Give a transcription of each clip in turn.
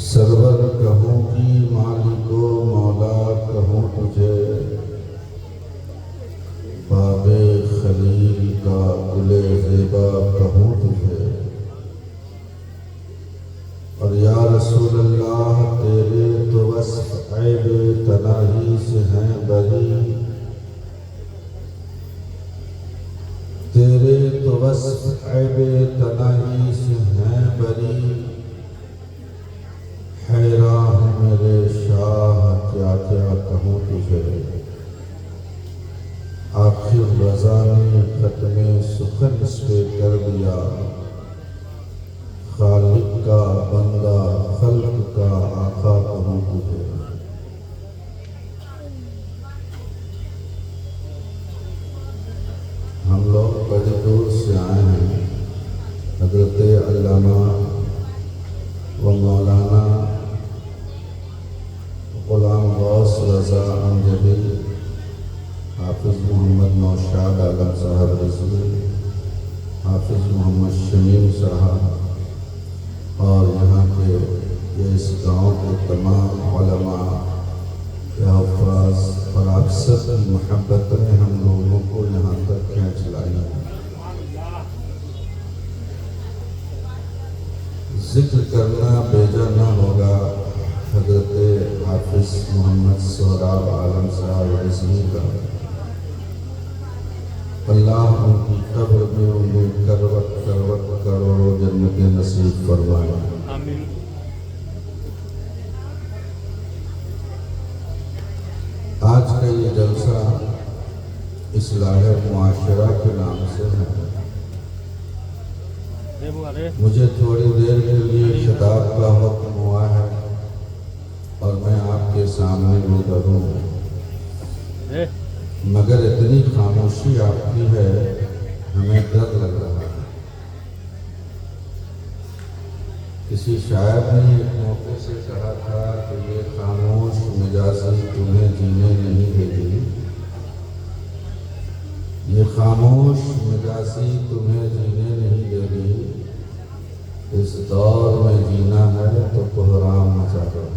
سرور کہوں کی مالک و مولا کہوں تجھے، باب خلیل کا گل زیبا کہوں تجھے، اور یا رسول اللہ تیرے تو وصف عیب تناہی سے ہیں بری، تیرے تو وصف عیب تناہی سے ہیں بری، حیران ہوں میرے شاہ کیا کیا کہوں تجھے، آخر رضا نے ختم سخن اس پہ کر دیا، خالق کا بندہ خلق کا آقا کہوں تجھے۔ ہم لوگ بڑی دور سے آئے ہیں، حضرت علامہ و مولانا غلام غوث رضا امجدی حافظ محمد نوشاد عالم صاحب رضوی، حافظ محمد شمیم صاحب اور یہاں کے یہ اس گاؤں کے تمام علماء یا حفاظ اور آپ سب کی محبت نے ہم لوگوں کو یہاں تک کھینچ لائی ہے۔ ذکر کرنا بیجا نہ ہوگا حضرت حافظ محمد سہراب عالم صاحب رضوی کا، اللہ ان کی قبر میں انہیں کروٹ کروٹ کروڑوں جنت نصیب فرمائے۔ آمین۔ آج کا یہ جلسہ اصلاح معاشرہ کے نام سے ہے۔ مجھے تھوڑی دیر کے لیے خطاب کا حکم ہوا ہے اور میں آپ کے سامنے روبرو ہوں، مگر اتنی خاموشی آپ کی ہے ہمیں ڈر لگ رہا ہے۔ کسی شاعر نے ایک موقع سے کہا تھا کہ یہ خاموش مجازی تمہیں جینے نہیں دے گی، یہ خاموش مجازی تمہیں جینے نہیں دے گی، اس دور میں جینا ہے تو کوحرام مچا دو۔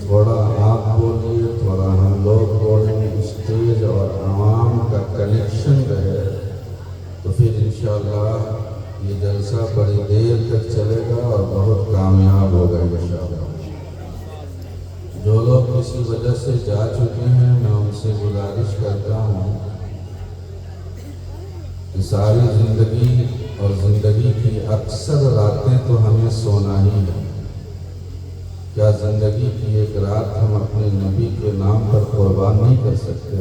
تھوڑا آپ بولیے، تھوڑا ہم لوگ بولیں، اسٹیج اور عوام کا کنیکشن رہے تو پھر انشاءاللہ یہ جلسہ بڑی دیر تک چلے گا اور بہت کامیاب ہوگا انشاءاللہ۔ جو لوگ کسی وجہ سے جا چکے ہیں میں ان سے گزارش کرتا ہوں کہ ساری زندگی اور زندگی کی اکثر راتیں تو ہمیں سونا ہی ہے، کیا زندگی کی ایک رات ہم اپنے نبی کے نام پر قربان نہیں کر سکتے؟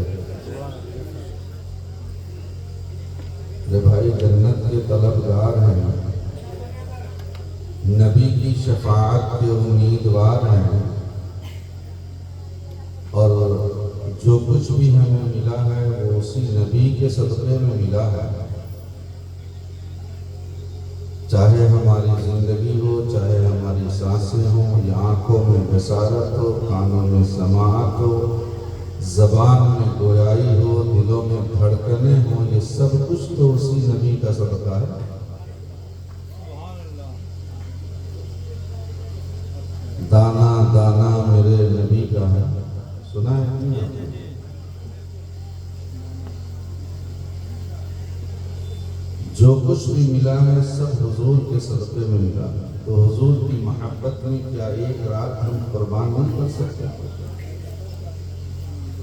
یہ بھائی جنت کے طلبگار ہیں، نبی کی شفاعت کے امیدوار ہیں، اور جو کچھ بھی ہمیں ملا ہے وہ اسی نبی کے صدقے میں ملا ہے، چاہے ہماری زندگی ہو، چاہے ہماری سانسیں ہوں، یا آنکھوں میں بصارت ہو، کانوں میں سماعت ہو، زبان میں گویائی ہو، دلوں میں دھڑکنیں ہوں، یہ سب کچھ تو اسی نبی کا صدقہ ہے۔ دانا دانا میرے نبی کا ہے، سنا ہے؟ جو کچھ بھی ملا ہے سب حضور کے صدقے میں ملا، تو حضور کی محبت میں کیا ایک رات ہم قربان نہیں کر سکتے؟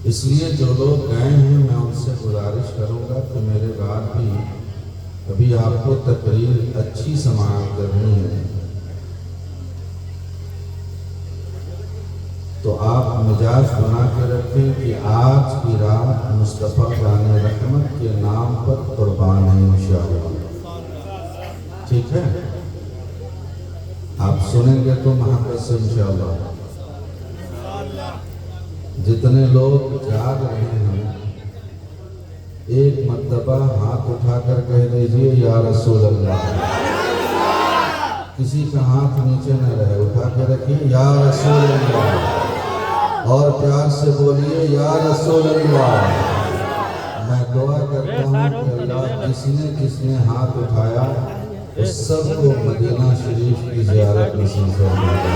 اس لیے جو لوگ گئے ہیں میں ان سے گزارش کروں گا کہ میرے بعد بھی ابھی آپ کو تقریر اچھی سماعت کرنی ہے تو آپ مزاج بنا کے رکھیں کہ آج کی رات مصطفیٰ جان رحمت کے نام پر قربان ہے انشاءاللہ، ٹھیک ہے؟ آپ سنیں گے تو محبت سے انشاءاللہ۔ جتنے لوگ جا رہے ہیں ایک مرتبہ ہاتھ اٹھا کر کہہ دیجئے یا رسول اللہ، کسی کا ہاتھ نیچے نہ رہے، اٹھا کے رکھیے یا رسول اللہ، اور پیار سے بولیے یا رسول اللہ۔ میں دعا کرتا ہوں کہ اللہ جس نے ہاتھ اٹھایا اس سب کو مدینہ شریف کی زیارت نصیب فرمائے۔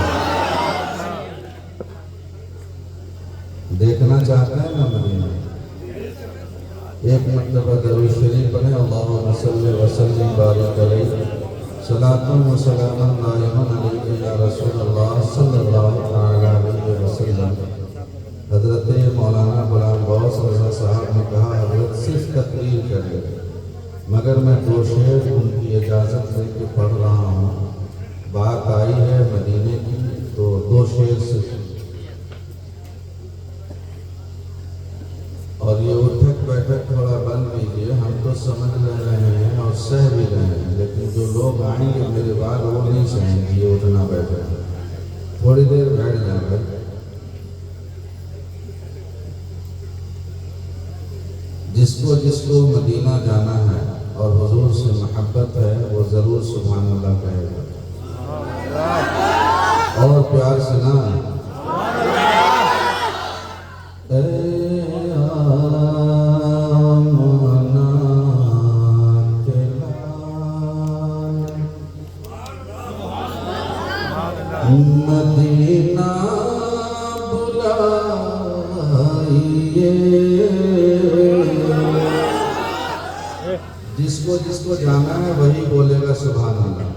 دیکھنا چاہتے ہیں نا مدینہ؟ ایک مرتبہ درود شریف پڑھیں، اللہم صلی وسلم بارک علیہ، صلاۃ و سلام دائما علیہ یا رسول اللہ صلی اللہ علیہ وسلم۔ حضرت مولانا غلام غوث رضا صاحب نے کہا حضرت صرف تقریر کریں، مگر میں 2 شعر ان کی اجازت لے کے پڑھ رہا ہوں۔ بات آئی ہے مدینے کی تو 2 شعر سے، اور یہ اٹھک بیٹھک تھوڑا بند لیجیے، ہم تو سمجھ رہے ہیں اور سہ بھی رہے ہیں، لیکن جو لوگ آئیں گے میرے بعد وہ نہیں سہیں گے یہ اٹھنا بیٹھنا، تھوڑی دیر بیٹھ جائیں گے۔ جس کو مدینہ جانا ہے اور حضور سے محبت ہے وہ ضرور سبحان اللہ کہے گا، اور پیار سے نا مدینہ جس کو جانا ہے وہی بولے گا سبحان اللہ۔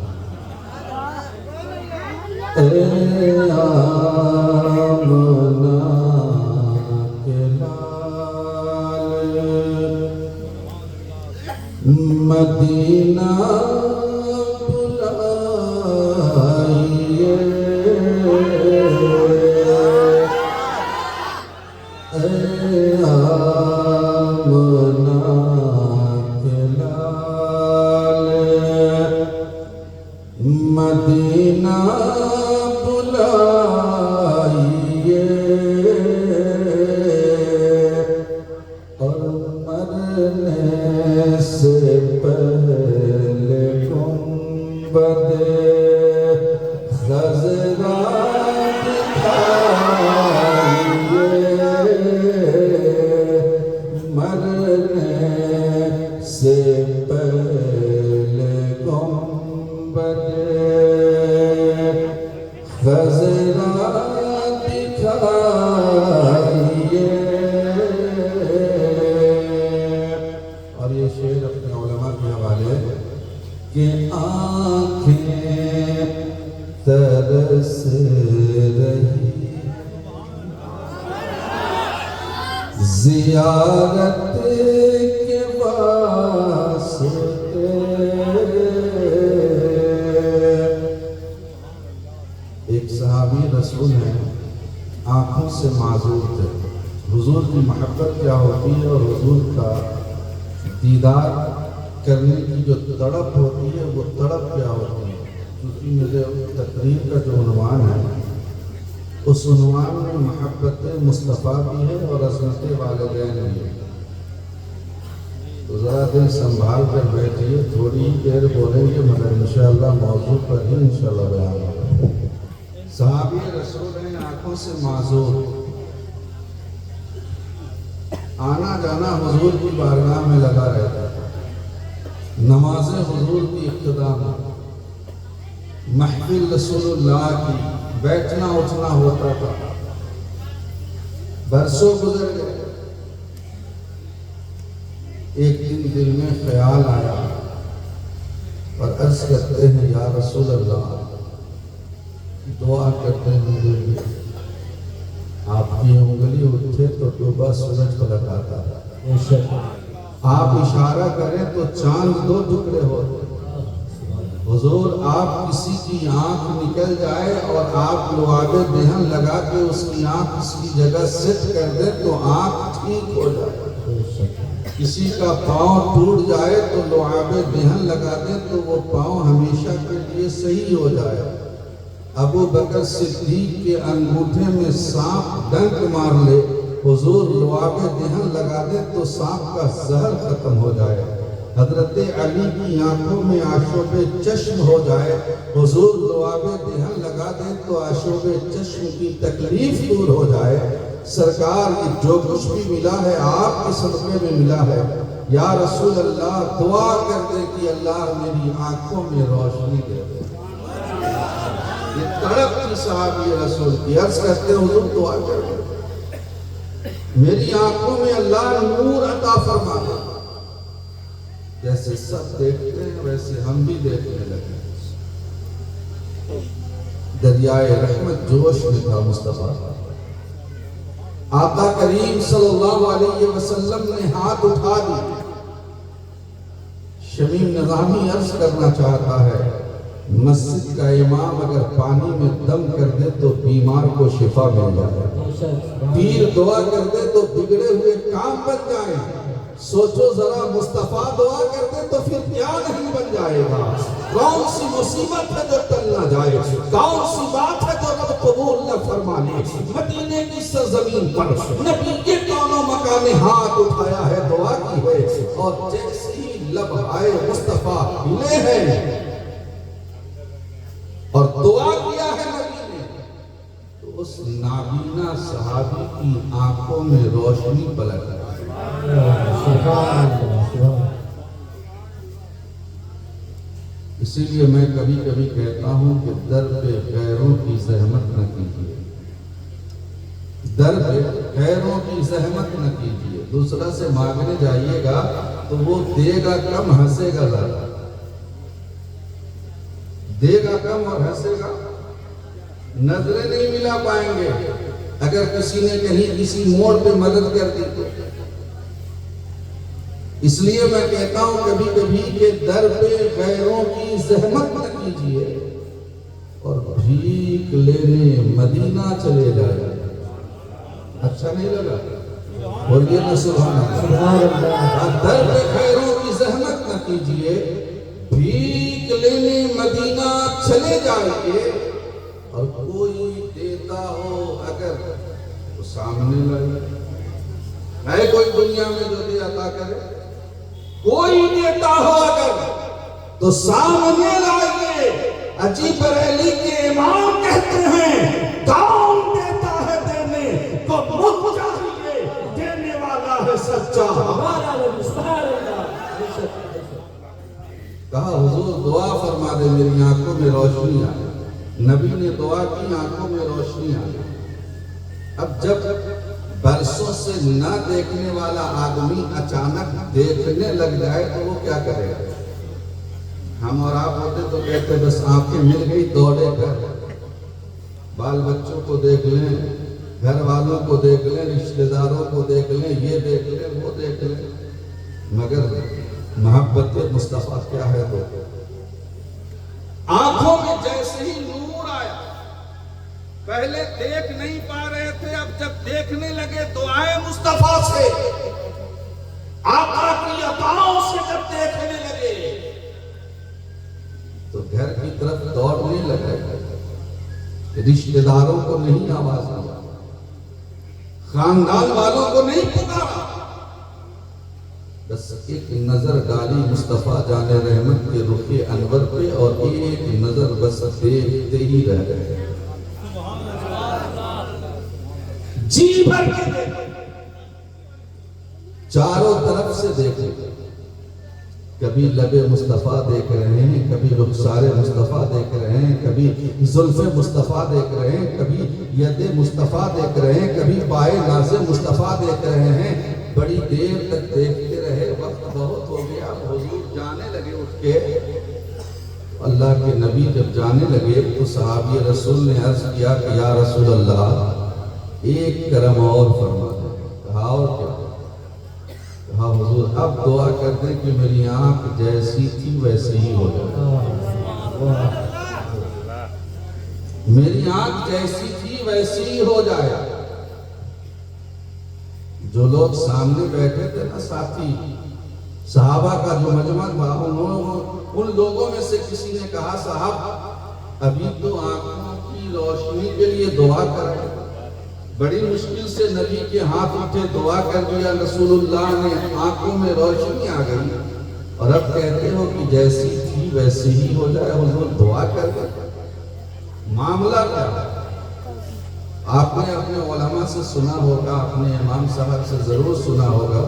اے آمنہ کے لال مدینہ بلائیے، اے آمنہ مدینہ بلائیے، اور مرنے سے پہلے گنبد خضرا دکھائیے، مرنے سے پہلے گنبد خضرا دکھائیے۔ اور یہ شعر اپنے علماء کے حوالے کہ آنکھیں ترس رہی زیارت کے واسطے، ایک صحابی رسول ہیں آنکھوں سے معذور تھے، حضور کی محبت کیا ہوتی ہے اور حضور کا دیدار کرنے کی جو تڑپ ہوتی ہے وہ تڑپ کیا ہوتی ہے، کیونکہ میرے تقریر کا جو عنوان ہے اس عنوان میں محبت مصطفیٰ بھی ہے اور عظمت والدین بھی ہے، تو ذرا دل سنبھال کر بیٹھیے، تھوڑی دیر بولیں گے مگر انشاءاللہ موضوع پر ہی انشاءاللہ بیان ہوگا۔ صحابی رسول ہیں آنکھوں سے معذور، آنا جانا حضور کی بارگاہ میں لگا رہتا تھا، نماز حضور کی ابتدا میں، محفل رسول اللہ کی بیٹھنا اٹھنا ہوتا تھا، برسوں گزر گئے، ایک دن دل میں خیال آیا اور عرض کرتے ہیں یا رسول اللہ دعا کرتے ہیں دل میں، آپ کی انگلی اٹھے تو ڈوبا سورج پلٹ آتا ہے، آپ اشارہ کریں تو چاند 2 ٹکڑے ہوتے، حضور آپ کسی کی آنکھ نکل جائے اور آپ لعاب دہن لگا کے اس کی آنکھ اس کی جگہ سیٹ کر دیں تو آنکھ ٹھیک ہو جائے، کسی کا پاؤں ٹوٹ جائے تو لعاب دہن لگا دیں تو وہ پاؤں ہمیشہ کے لیے صحیح ہو جائے، ابو بکر صدیق کے انگوٹھے میں سانپ ڈنک مار لے، حضور لعاب دہن لگا دیں تو سانپ کا زہر ختم ہو جائے، حضرت علی کی آنکھوں میں آشوب چشم ہو جائے، حضور لعاب دہن لگا دیں تو آشوب چشم کی تکلیف دور ہو جائے، سرکار جو کچھ بھی ملا ہے آپ کے صدقے میں ملا ہے، یا رسول اللہ دعا کر دے کہ اللہ میری آنکھوں میں روشنی دے دے۔ یہ تڑپ تھی صحابی رسول کی، عرض کرتے حضور دعا کر دے میری آنکھوں میں اللہ نور عطا فرما دے۔ جیسے سب دیکھتے ہیں ویسے ہم بھی دیکھنے لگے۔ دریائے رحمت جوش میں تھا مصطفیٰ۔ آقا کریم صلی اللہ علیہ وسلم نے ہاتھ اٹھا دی۔ شمیم نظامی عرض کرنا چاہتا ہے مسجد کا امام اگر پانی میں دم کر دے تو بیمار کو شفا مل جائے، پیر دعا کر دے تو بگڑے ہوئے کام بن جائیں۔ سوچو ذرا مصطفیٰ دعا کر دے تو پھر کیا نہیں بن جائے گا؟ کون سی مصیبت ہے جو ٹل نہ جائے؟ کون سی بات ہے جو رب قبول نہ فرما لے؟ مدینے کی سرزمین پر نبی کے کونوں مکان ہاتھ اٹھایا ہے، دعا کی ہے، اور جیسے ہی لب آئے مصطفیٰ لے ہیں اور دعا کیا ہے نبی نے، تو اس نابینا صحابی کی آنکھوں میں روشنی پلک گئی۔ اسی لیے میں کبھی کبھی کہتا ہوں کہ در پہ غیروں کی زحمت نہ کیجیے، در پہ غیروں کی زحمت نہ کیجیے۔ دوسرا سے مانگنے جائیے گا تو وہ دے گا کم ہنسے گا زیادہ، دے گا کم اور ہنسے گا، نظریں نہیں ملا پائیں گے۔ اگر کسی نے کہیں کسی موڑ پہ مدد کر دی تو اس لیے میں کہتا ہوں کبھی کبھی کہ در پہ غیروں کی زحمت نہ کیجیے اور بھیک لینے مدینہ چلے جائے۔ اچھا نہیں لگا؟ بولیے نا سبحان اللہ۔ در پہ غیروں کی زحمت نہ کیجیے، بھیک لینے مدینہ چلے جائیے، اور کوئی دیتا ہو اگر تو سامنے لائے۔ ہے کوئی دنیا میں جو دے عطا کرے؟ کوئی دیتا ہو اگر تو سامنے لائیے۔ عجیب بریلی کے امام کہتے ہیں کون دیتا ہے دینے کو مجھ چاہیے، دینے والا ہے سچا ہمارا کہا حضور دعا فرما دے میری آنکھوں میں روشنی آئے۔ نبی نے دعا کی، آنکھوں میں روشنی آئی۔ اب جب برسوں سے نہ دیکھنے والا آدمی اچانک دیکھنے لگ جائے تو وہ کیا کرے گا؟ ہم اور آپ ہوتے تو کہتے بس آنکھیں مل گئی دوڑے کر، بال بچوں کو دیکھ لیں، گھر والوں کو دیکھ لیں، رشتہ داروں کو دیکھ لیں، یہ دیکھ لیں وہ دیکھ لیں۔ مگر محبت مصطفیٰ کیا ہے؟ تو آنکھوں میں جیسے ہی نور آیا، پہلے دیکھ نہیں پا رہے تھے، اب جب دیکھنے لگے تو آئے مصطفیٰ سے، آقا کی عطاؤں سے جب دیکھنے لگے تو گھر کی طرف دوڑنے لگے، رشتہ داروں کو نہیں آواز دیا، خاندان والوں کو نہیں پکارا، بس ایک نظر ڈالی مصطفیٰ جان رحمت کے رخ انور پہ، اور ایک نظر بس دیکھتے ہی رہ گئے۔ جی بھر کے دیکھے، چاروں طرف سے دیکھے، کبھی لب مصطفیٰ دیکھ رہے ہیں، کبھی رخسار مصطفیٰ دیکھ رہے ہیں، کبھی زلف مصطفیٰ دیکھ رہے ہیں، کبھی ید مصطفیٰ دیکھ رہے ہیں، کبھی پائے ناز مصطفیٰ دیکھ رہے ہیں۔ بڑی دیر تک دیکھتے رہے، وقت بہت ہو گیا، حضور جانے لگے اٹھ کے۔ اللہ کے نبی جب جانے لگے تو صحابی رسول نے عرض کیا کہ یا رسول اللہ ایک کرم اور فرما دیں۔ کہا اور کیا؟ کہا حضور اب دعا کر دیں کہ میری آنکھ جیسی تھی ویسی ہی ہو جائے، میری آنکھ جیسی تھی ویسی ہی ہو جائے۔ جو لوگ سامنے بیٹھے تھے نا ساتھی، صحابہ کا جو مجمع تھا، ان لوگوں میں سے کسی نے کہا صاحب ابھی تو آنکھوں کی روشنی کے لیے دعا کر رہے ہیں، بڑی مشکل سے نبی کے ہاتھ اٹھے دعا کر دیا، رسول اللہ نے آنکھوں میں روشنی آ گئی، اور اب کہتے ہو کہ جیسی تھی ویسی ہی ہو جائے۔ حضور دعا کر دے، معاملہ کیا ہے؟ آپ نے اپنے علماء سے سنا ہوگا، اپنے امام صاحب سے ضرور سنا ہوگا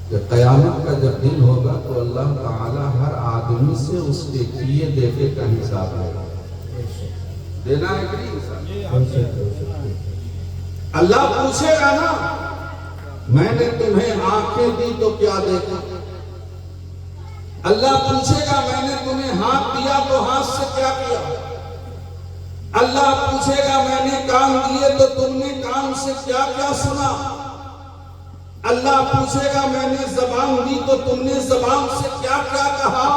کہ قیامت کا جب دن ہوگا تو اللہ تعالیٰ ہر آدمی سے اس کے کیے دیکھے کا حساب لے گا. دینا ہے کہ نہیں انسان؟ اللہ پوچھے گا نا میں نے تمہیں آنکھیں دی تو کیا دیکھا. اللہ پوچھے گا میں نے تمہیں ہاتھ دیا تو ہاتھ سے کیا کیا. اللہ پوچھے گا میں نے کان دیے تو تم نے کان سے کیا کیا سنا. اللہ پوچھے گا میں نے زبان دی تو تم نے زبان سے کیا کیا کہا.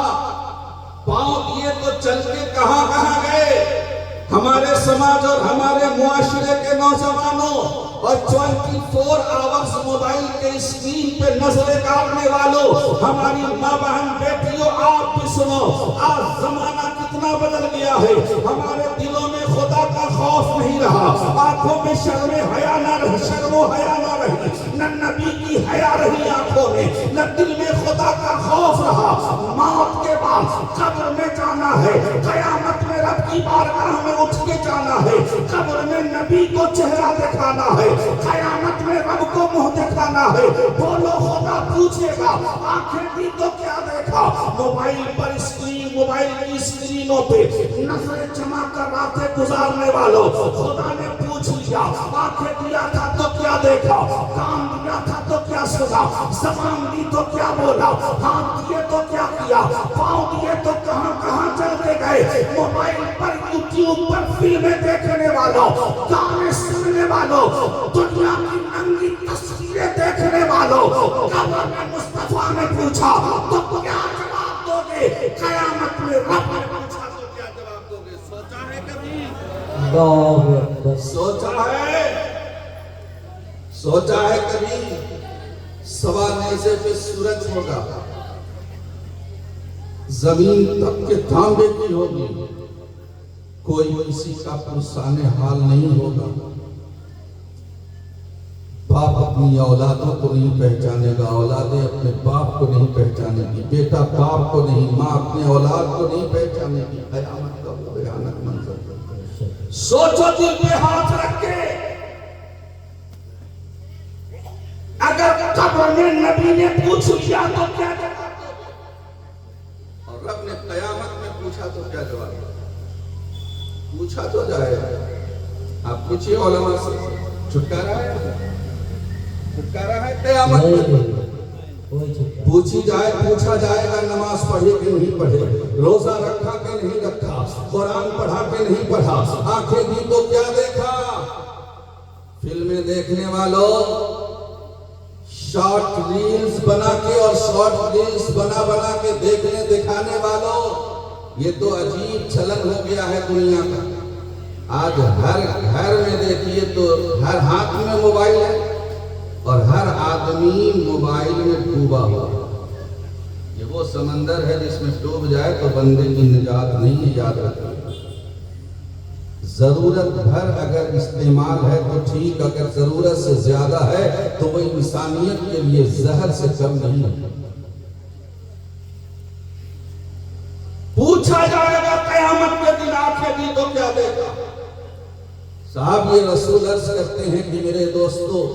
پاؤں دیے تو چل کے کہاں کہاں گئے. ہمارے سماج اور ہمارے معاشرے کے نوجوانوں اور 24 آورز موبائل کے اسکرین پہ نظریں ڈالنے والوں، ہماری ماں بہن بیٹیوں، آپ بھی سنو، آج زمانہ کتنا بدل گیا ہے. ہمارے دلوں میں خدا کا خوف نہیں رہا، آنکھوں میں شرم و حیا نہ رہی، نہ نبی کی حیا رہی آنکھوں میں، نہ دل میں خدا کا خوف رہا. موت کے بعد قبر میں جانا ہے، قیامت میں رب کی بارگاہ میں اٹھ کے جانا ہے، قبر میں نبی کو چہرہ دکھانا ہے، قیامت میں رب کو منہ دکھانا ہے. بولو خدا پوچھے گا آنکھیں دی تو کیا دیکھا. موبائل پر موبائل کی اسکرینوں پہ نظریں جمع کر راتیں گزارنے والوں، خدا نے پوچھ لیا آنکھیں دیا تھا تو کیا دیکھا، کان دیا تھا تو کیا سنا، زبان دی تو کیا بولا، ہاتھ دیے تو کیا کیا، پاؤں دیے تو کہاں کہاں چل کے گئے. موبائل پر یوٹیوب پر فلمیں دیکھنے والوں، گانے سننے والوں، دنیا کی ننگی تصویریں دیکھنے والوں، قبر میں مصطفیٰ نے پوچھا تو کیا جواب دو گے. قیامت میں رب نے پوچھا تو کیا جواب دو گے. سوچا ہے کبھی؟ سوچا ہے کبھی؟ سوا نیزے پہ سورج ہوگا، زمین تب کے تانبے کی ہوگی، کوئی کسی کا پرسان حال نہیں ہوگا. باپ اپنی اولادوں کو نہیں پہچانے گا، اولادیں اپنے باپ کو نہیں پہچانے گی، بیٹا باپ کو نہیں، ماں اپنے اولاد کو نہیں پہچانے گی. قیامت کا وہ بھیانک منظر. سوچو دل پہ ہاتھ رکھ کے، اگر قبر میں نبی نے پوچھ لیا تو کیا جواب دو گے، اور رب نے قیامت میں پوچھا تو کیا جواب دو گے. پوچھا تو جائے گا. آپ پوچھئے علماء سے، چھٹکارا ہے قیامت میں. پوچھا جائے گا نماز پڑھے کہ نہیں پڑھے، روزہ رکھا کہ نہیں رکھا، قرآن پڑھا کہ نہیں پڑھا، آنکھیں دی تو کیا دیکھا. فلمیں دیکھنے والوں، شارٹ ریلز بنا کے اور شارٹ ریلز بنا کے دیکھنے دکھانے والوں، یہ تو عجیب چلن ہو گیا ہے دنیا کا. آج ہر گھر میں دیکھیے تو ہر ہاتھ میں موبائل ہے اور ہر آدمی موبائل میں ڈوبا ہوا. یہ وہ سمندر ہے جس میں ڈوب جائے تو بندے کی نجات نہیں. یاد رکھیں، ضرورت بھر اگر استعمال ہے تو ٹھیک، اگر ضرورت سے زیادہ ہے تو وہ انسانیت کے لیے زہر سے کم نہیں ہے. پوچھا جائے گا قیامت کے دن آنکھیں دی تو کیا دیکھا. صاحب یہ رسول عرض کرتے ہیں کہ میرے دوستو،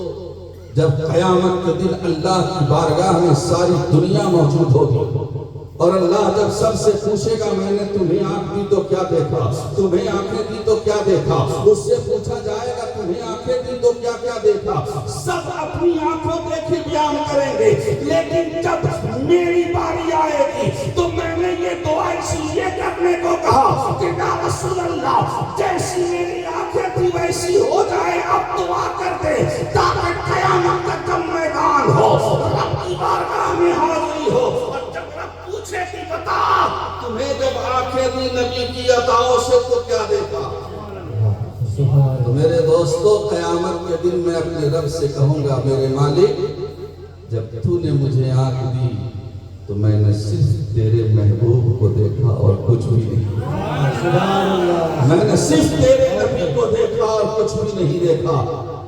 جب قیامت کے دن اللہ کی بارگاہ میں ساری دنیا موجود ہوگی اور اللہ جب سب سے پوچھے گا میں نے تمہیں آنکھ دی تو کیا دیکھا، تمہیں آنکھیں دی تو کیا دیکھا، اس سے پوچھا جائے گا تمہیں آنکھیں دی تو کیا کیا دیکھا. سب اپنی آنکھوں دیکھی بیان کریں گے، لیکن جب میری باری آئے گی تو میں نے یہ دعا اس لیے کرنے کو کہا کہ یا رسول اللہ جیسی میری آنکھیں تھی ویسی ہو جائے. اب دعا کر دے تاکہ قیامت کا جب میدان ہو، رب کی بارگاہ میں حاضری ہو، اور جب رب پوچھے کہ بتا تمہیں جب آنکھیں دی نبی کی عطاؤں سے تو کیا دیکھا. تو میرے دوستو، قیامت کے دن میں اپنے رب سے کہوں گا میرے مالک جب تو نے مجھے آنکھ دی تو میں نے صرف تیرے محبوب کو دیکھا اور کچھ بھی نہیں. میں نے صرف تیرے نبی کو دیکھا اور کچھ بھی نہیں دیکھا.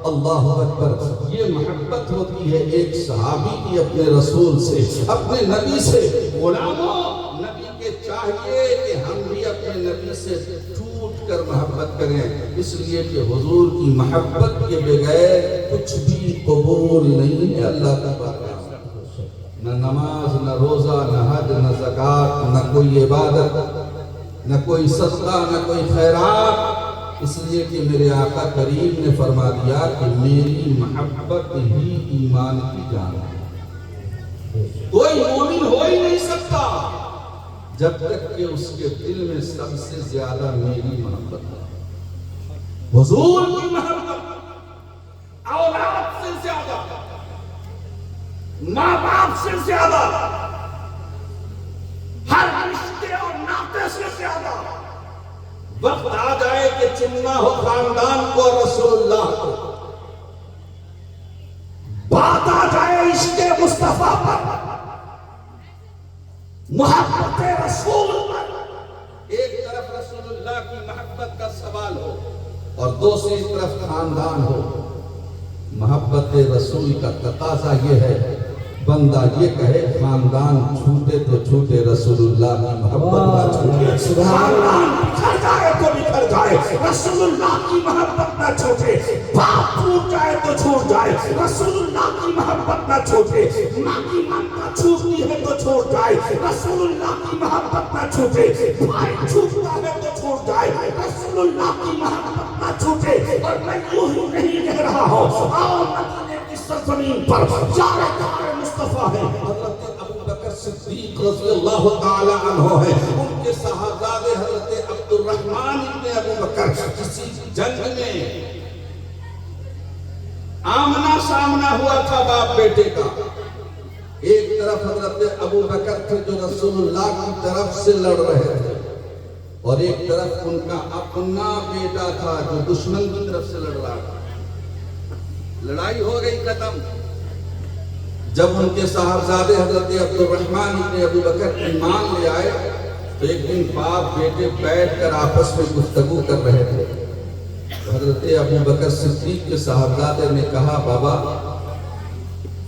اللہ اکبر. یہ محبت ہوتی ہے ایک صحابی کی اپنے رسول سے، اپنے نبی سے. غلاموں، نبی کے چاہیے کہ ہم بھی اپنے نبی سے ٹوٹ کر محبت کریں، اس لیے کہ حضور کی محبت کے بغیر کچھ بھی قبول نہیں ہے اللہ کی بارگاہ. نہ نماز، نہ روزہ، نہ حج، نہ زکوٰۃ، نہ کوئی عبادت، نہ کوئی صدقہ، نہ کوئی خیرات، اس لیے کہ میرے آقا کریم نے فرما دیا کہ میری محبت ہی ایمان کی جان ہے۔ کوئی مومن ہو ہی نہیں سکتا جب تک کہ اس کے دل میں سب سے زیادہ میری محبت ہے، حضور کی محبت، اولاد سے زیادہ، ماں باپ سے زیادہ، ہر رشتے اور ناطے سے زیادہ۔ وقت آ جائے کہ چننا ہو خاندان کو اور رسول اللہ کو، بات آ جائے عشق مصطفیٰ پر، محبت رسول پر، ایک طرف رسول اللہ کی محبت کا سوال ہو اور دوسری طرف خاندان ہو۔ محبت رسول کا تقاضا یہ ہے، بندہ یہ کہے خاندان چھوٹے تو چھوٹے، رسول اللہ کی محبت نہ چھوٹے، خاندان بکھر جائے تو بکھر جائے، رسول اللہ کی محبت نہ چھوٹے، باپ چھوٹ جائے تو چھوٹ جائے، رسول اللہ کی محبت نہ چھوٹے، ماں کی ممتا چھوٹتی ہے تو چھوٹ جائے، رسول اللہ کی محبت نہ چھوٹے، بھائی چھوٹتا ہے تو چھوٹ جائے، رسول اللہ کی محبت نہ چھوٹے۔ اور میں یوں ہی نہیں کہہ رہا ہوں، آؤ مدینے کی سرزمین پر جارے مصطفیٰ ہے، حضرت ابو بکر صدیق رضی اللہ تعالی عنہ ہے، ان کے صاحبزادے حضرت عبد الرحمن ابن ابو بکر کسی جنگ میں آمنا سامنا ہوا تھا باپ بیٹے کا، ایک طرف حضرت ابو بکر تھے جو رسول اللہ کی طرف سے لڑ رہے تھے، اور ایک طرف ان کا اپنا بیٹا تھا جو دشمن کی طرف سے لڑ رہا تھا۔ لڑائی ہو گئی ختم، جب ان کے صاحبزادے حضرت عبد الرحمن ابن ابو بکر ایمان لے آئے تو ایک دن باپ بیٹے بیٹھ کر آپس میں گفتگو کر رہے تھے۔ حضرت ابو بکر صدیق کے صاحبزادے نے کہا، بابا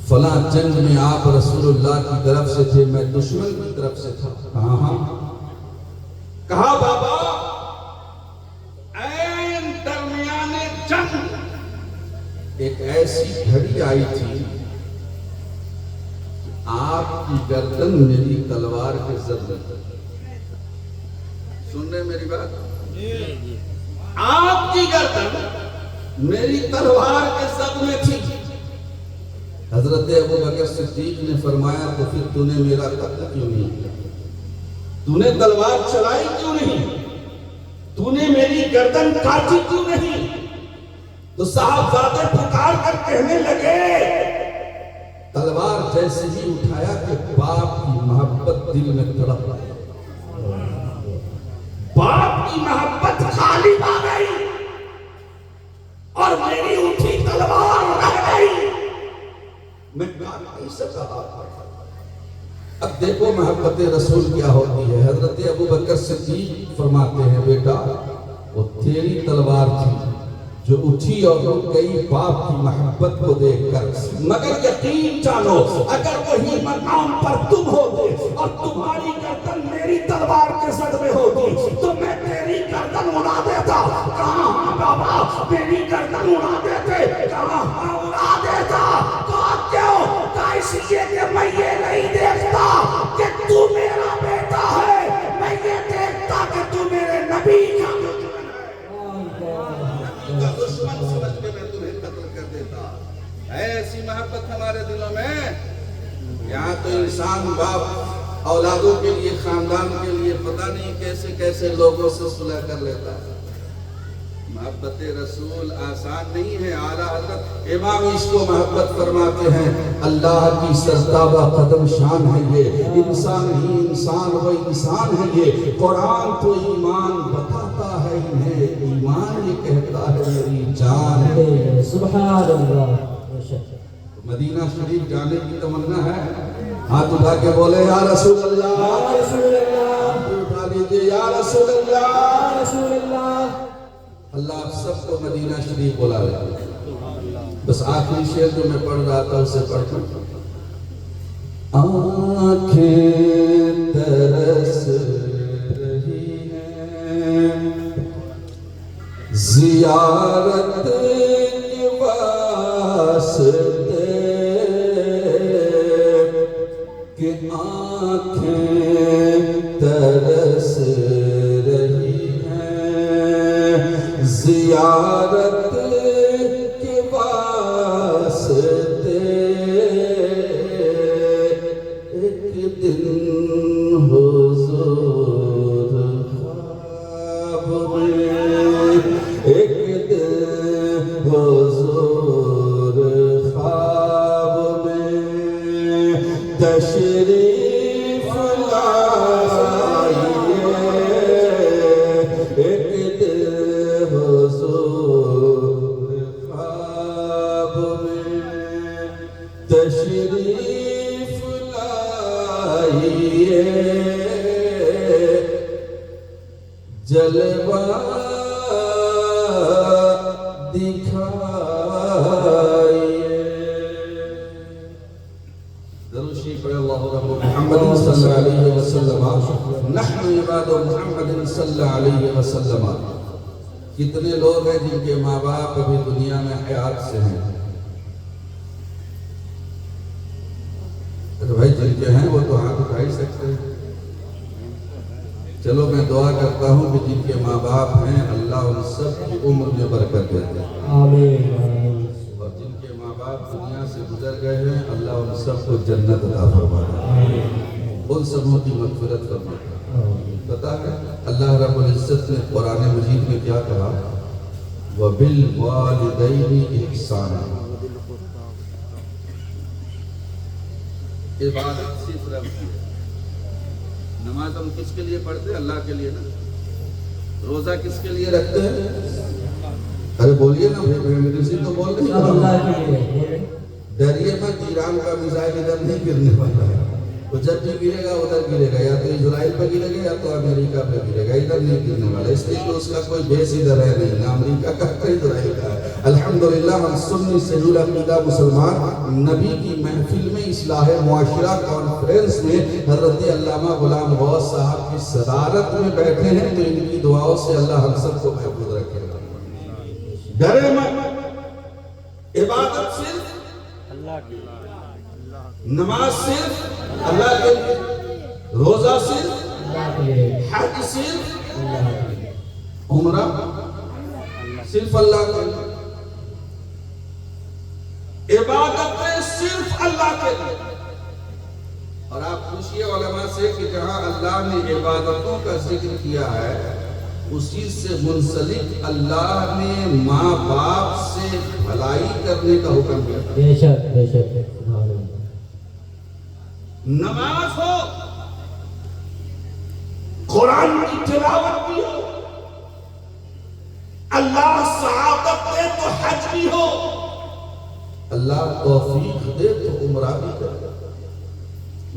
فلاں جنگ میں آپ رسول اللہ کی طرف سے تھے، میں دشمن کی طرف سے تھا۔ کہا ہاں۔ کہا بابا این درمیان جنگ ایک ایسی گھڑی آئی تھی، آپ کی گردن میری تلوار کے ضرب میں، سن رہے میری بات؟ آپ کی گردن میری تلوار کے ضرب میں تھی۔ حضرت ابو بکر صدیق نے فرمایا، تو پھر تو نے میرا قتل کیوں نہیں کیا؟ تو نے تلوار چلائی کیوں نہیں؟ تو نے میری گردن کاٹی کیوں نہیں؟ تو صاحبزادے پکار کر کہنے لگے، تلوار جیسے ہی اٹھایا کہ باپ کی محبت دل میں تڑپ گئی، باپ کی محبت غالب آ گئی اور میری اٹھی تلوار رہ گئی، میں کاٹ نہیں سکا۔ اب دیکھو محبت رسول کیا ہوتی ہے۔ حضرت ابو بکر صدیق فرماتے ہیں، بیٹا وہ تیری تلوار تھی جو اٹھی اور رک گئی باپ کی محبت کو دیکھ کر، مگر یقین جانو اگر وہی مقام پر تم ہوتے اور تمہاری گردن میری تلوار کے صدمے ہوتی تو میں تیری گردن اڑا دیتا۔ کہاں ہاں بابا میری گردن اڑا دیتے، کہاں ہاں اڑا دیتا۔ کہا کیوں؟ کہا اس لیے کہ میں یہ نہیں دیکھتا کہ تو میرا بیٹا ہے، میں یہ دیکھتا کہ تو میرے نبی کا دشمن سمجھ کے میں تمہیں قتل کر دیتا۔ ایسی محبت ہمارے دلوں میں، یہاں تو انسان باپ اولادوں کے لیے، خاندان کے لیے پتہ نہیں کیسے کیسے لوگوں سے صلح کر لیتا ہے۔ محبت رسول آسان نہیں ہے۔ اعلیٰ حضرت امام اس کو محبت فرماتے ہیں، اللہ کی سرتابہ قدم شان ہے یہ، انسان ہی انسان و انسان ہے یہ، قرآن تو ایمان بتاتا ہے انہیں، ایمان یہ کہتا ہے میری جان ہے۔ سبحان اللہ۔ مدینہ شریف جانے کی تمنا ہے، ہاتھ اٹھا کے بولے یا رسول اللہ، یا رسول اللہ، اٹھا لیجیے یا رسول اللہ، یا رسول اللہ۔ اللہ آپ سب کو مدینہ شریف بلا لے۔ بس آخری شعر جو میں پڑھ رہا تھا اسے پڑھ کر، آنکھیں ترس رہی ہیں زیارت کے واسطے، آنکھیں ترس رہی ہیں زیارت کے واسطے ایک دن حضور خواب میں ایک دن حضور خواب میں تشریف لائیے ایک دن حضور خواب میں تشریف لائیے جلوہ دکھائیے درود شریف پڑھے اللہ رب محمد صلی اللہ علیہ وسلم نحن عباد محمد صلی اللہ علیہ وسلم کتنے لوگ ہیں جن کے ماں باپ ابھی دنیا میں حیات سے ہیں بھائی جن کے ہیں وہ تو ہاتھ اٹھا ہی سکتے ہیں چلو میں دعا کرتا ہوں کہ جن کے ماں باپ ہیں اللہ ان سب کی عمر میں برکت دیتے ہیں آمین اور جن کے ماں باپ دنیا سے گزر گئے ہیں اللہ ان سب کو جنت عطا فرمائے ان سبوں کی مغفرت فرمائے پتہ ہے اللہ رب العزت نے قرآن مجید میں کیا کہا وَبِالْوَالِدَيْنِ إِحْسَانًا عبادت صرف رب کی ہے نماز ہم کس کے لیے پڑھتے ہیں اللہ کے لیے نا روزہ کس کے لیے رکھتے ہیں ارے بولیے نا میرے تو بول رہے سب اللہ کے لیے ڈریے مت ایران کا میزائل ادھر نہیں گرنے والا ہے تو جب بھی گرے گا ادھر گرے گا یا تو اسرائیل پہ گرے گا یا تو امریکہ پہ گرے گا ادھر نہیں گرنے والا اس لیے کہ اس کا کوئی بیس ادھر ہے نہیں نہ امریکہ کا نہ اسرائیل کا الحمدللہ ہم سنی سہول عقیدہ مسلمان نبی کی محفل میں اصلاح معاشرہ کانفرنس میں حضرت علامہ غلام غوث صاحب کی صدارت میں بیٹھے ہیں تو ان کی دعاؤں سے اللہ ہم سب کو محفوظ رکھے ڈرے مت عبادت صرف اللہ کی نماز صرف اللہ کے لیے روزہ صرف اللہ کے لیے حج صرف اللہ کے لیے عمرہ صرف اللہ کے لیے عبادتیں صرف اللہ کے لیے اور آپ پوچھئے علماء سے کہ جہاں اللہ نے عبادتوں کا ذکر کیا ہے اسی سے منسلک اللہ نے ماں باپ سے بھلائی کرنے کا حکم دیا بے شک سبحان اللہ نماز ہو قرآن کی تلاوت بھی ہو اللہ سعادت دے تو حج بھی ہو اللہ توفیق دے تو عمرہ بھی کر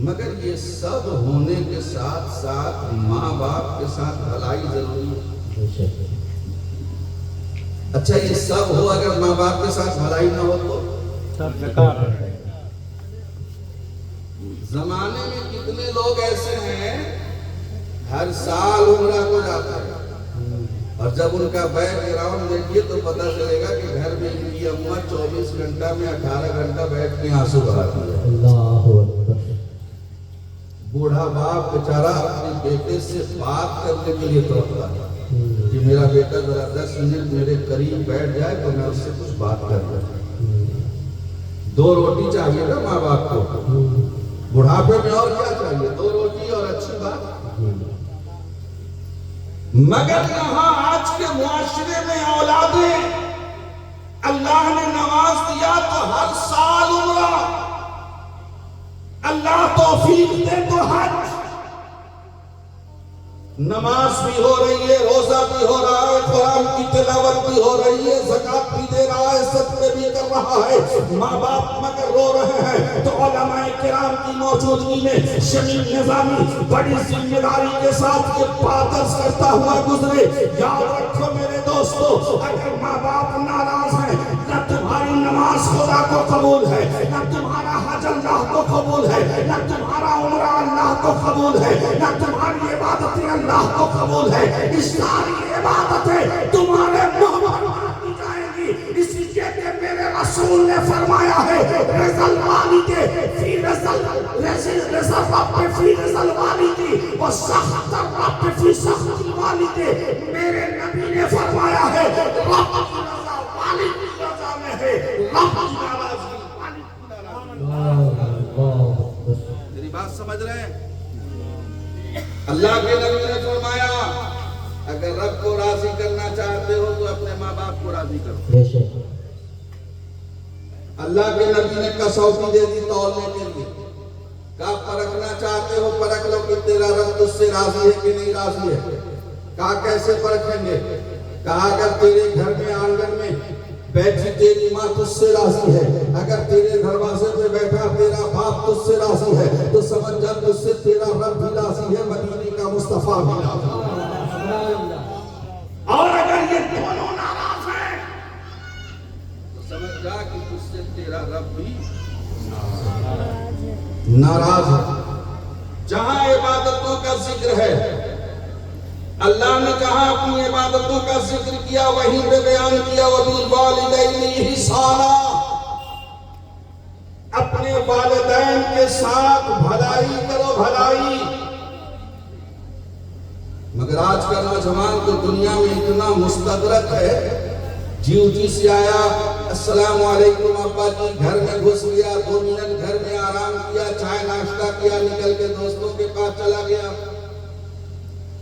مگر یہ سب ہونے کے ساتھ ساتھ ماں باپ کے ساتھ بھلائی ضروری ہے بے شک اچھا یہ سب ہو اگر ماں باپ کے ساتھ بھلائی نہ ہو تو سب بیکار ہے زمانے میں کتنے لوگ ایسے ہیں ہر سال عمرہ کو جاتا ہے اور جب ان کا بیک گراؤنڈ دیکھیے تو پتہ چلے گا کہ گھر میں ان کی اماں 24 گھنٹہ میں 18 گھنٹہ بیٹھ کے آنسو بہاتی ہے اللہ اکبر بوڑھا باپ بیچارہ اپنے بیٹے سے بات کرنے کے لیے تڑپتا ہے کہ میرا بیٹا ذرا 10 منٹ میرے قریب بیٹھ جائے تو میں اس سے کچھ بات کر لوں 2 روٹی چاہیے نا ماں باپ کو بڑھاپے میں اور کیا چاہیے 2 روٹی اور اچھی بات مگر یہاں آج کے معاشرے میں اولادیں اللہ نے نواز دیا تو ہر سال عمرہ اللہ توفیق دے تو حج نماز بھی ہو رہی ہے روزہ بھی ہو رہا ہے قرآن کی تلاوت بھی ہو رہی ہے زکات بھی دے رہا ہے صدقے بھی کر رہا ہے ماں باپ مگر رو رہے ہیں تو علماء کرام کی موجودگی میں شمیم نظامی بڑی ذمہ داری کے ساتھ یہ بات عرض کرتا ہوا گزرے یاد رکھو میرے دوستو اگر ماں باپ ناراض ہیں نہ تمہاری نماز خدا کو قبول ہے نہ تمہارا حج اللہ کو قبول ہے نہ تمہارا عمرہ اللہ کو قبول ہے نہ تمہاری عبادتیں اللہ کو قبول ہے اس ساری عبادتیں تمہارے محمد کی جائیں گی اسی لیے کہ میرے رسول نے فرمایا ہے رضا الوالد فی رضا رضا رب فی رضا الوالد و سخط رب فی سخط الوالد. میرے نبی نے فرمایا ہے رب کی رضا والد کی رضا میں ہے، رب کی ناراضگی والد کی ناراضگی. میری بات سمجھ رہے ہیں؟ اللہ کے نبی نے فرمایا اگر رب کو راضی کرنا چاہتے ہو تو اپنے ماں باپ کو راضی کرو. بے شک. اللہ کے نبی نے کسوٹی دے دی تولنے کے لیے. کہا پرکھنا چاہتے ہو پرکھ لو کہ تیرا رب تجھ سے راضی ہے کہ نہیں راضی ہے. کہا کیسے پرکھیں گے؟ کہا اگر تیرے گھر میں آنگن میں بیٹھی تیری ماں تجھ سے راضی ہے، اگر تیرے دروازے پہ بیٹھا تیرا باپ تجھ سے راضی ہے تو سمجھ جا تجھ سے تیرا رب بھی راضی ہے، مدینے کا مصطفیٰ بھی راضی ہے. اور اگر یہ دونوں ناراض ہیں تو سمجھ جا کہ تجھ سے تیرا رب بھی ناراض ہے. جہاں عبادتوں کا ذکر ہے اللہ نے کہا اپنی عبادتوں کا ذکر کیا وہیں پہ بیان کیا وَبِالْوَالِدَيْنِ إِحْسَانًا. اپنے والدین کے ساتھ بھلائی کرو بھلائی. مگر آج کا نوجوان تو دنیا میں اتنا مستدرک ہے، ڈیوٹی سے آیا السلام علیکم ابا جی، گھر میں گھس گیا 2 منٹ گھر میں آرام کیا، چائے ناشتہ کیا، نکل کے دوستوں کے پاس چلا گیا،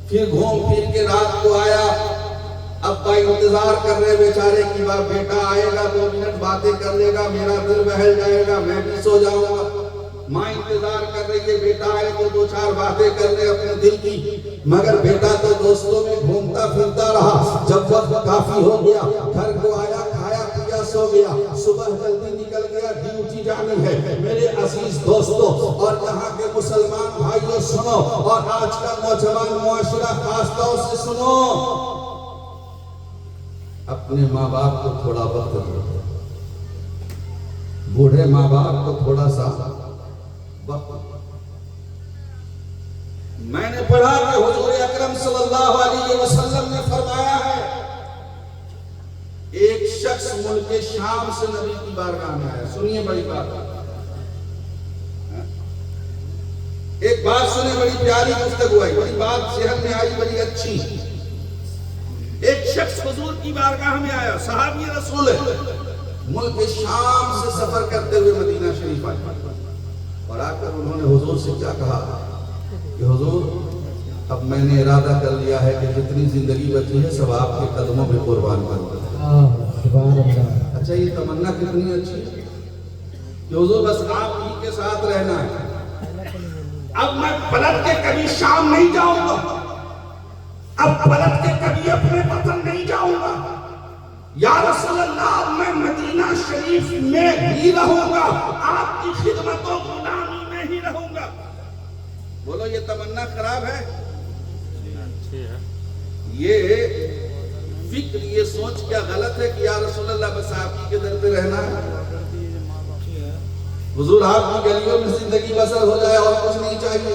پھر گھوم پھر کے رات کو آیا. ابا انتظار کر رہے بیچارے کی بات بیٹا آئے گا 2 منٹ باتیں کر لے گا میرا دل بہل جائے گا میں بھی سو جاؤں گا. ماں انتظار کر رہی ہے بیٹا آئے تو 2-4 باتیں کر لے اپنے دل کی، مگر بیٹا تو دوستوں میں گھومتا پھرتا رہا. جب وقت کافی ہو گیا گھر کو آیا کھایا پیا سو گیا. صبح جلدی نکل گیا ڈیوٹی جانی ہے. میرے عزیز دوستوں اور یہاں کے مسلمان بھائیوں سنو، اور آج کا نوجوان معاشرہ خاص طور سے سنو، اپنے ماں باپ کو تھوڑا وقت دو. بوڑھے ماں باپ کو تھوڑا سا وقت. میں نے پڑھا کہ حضور اکرم صلی اللہ علیہ وسلم نے فرمایا ہے ایک شخص ملک شام سے نبی کی بارگاہ میں آیا. سنیے بڑی بات، ایک بات سنیں، بڑی پیاری گفتگو آئی، بڑی بات ذہن میں آئی بڑی اچھی. ایک شخص حضور کی بارگاہ میں آیا، صحابی رسول ہے، ملک شام سے سفر کرتے ہوئے مدینہ شریف آئے، اور آ کر انہوں نے حضور سے کیا کہا کہ حضور اب میں نے ارادہ کر لیا ہے کہ جتنی زندگی بچی ہے سب آپ کے قدموں پہ قربان کر دوں. اچھا یہ تمنا کتنی اچھی ہے کہ حضور بس آپ ہی کے ساتھ رہنا ہے، اب میں پلٹ کے کبھی شام نہیں جاؤں گا، اب پلٹ کے کبھی اپنے وطن نہیں جاؤں گا. یا رسول اللہ میں مدینہ شریف میں ہی رہوں گا، آپ کی خدمت و غلامی میں ہی رہوں گا. بولو یہ تمنا خراب ہے؟ یہ فکر یہ سوچ کیا غلط ہے کہ یا رسول اللہ بس آپ ہی کے در پہ رہنا ہے، حضور آپ کی گلیوں میں زندگی بسر ہو جائے اور کچھ نہیں چاہیے.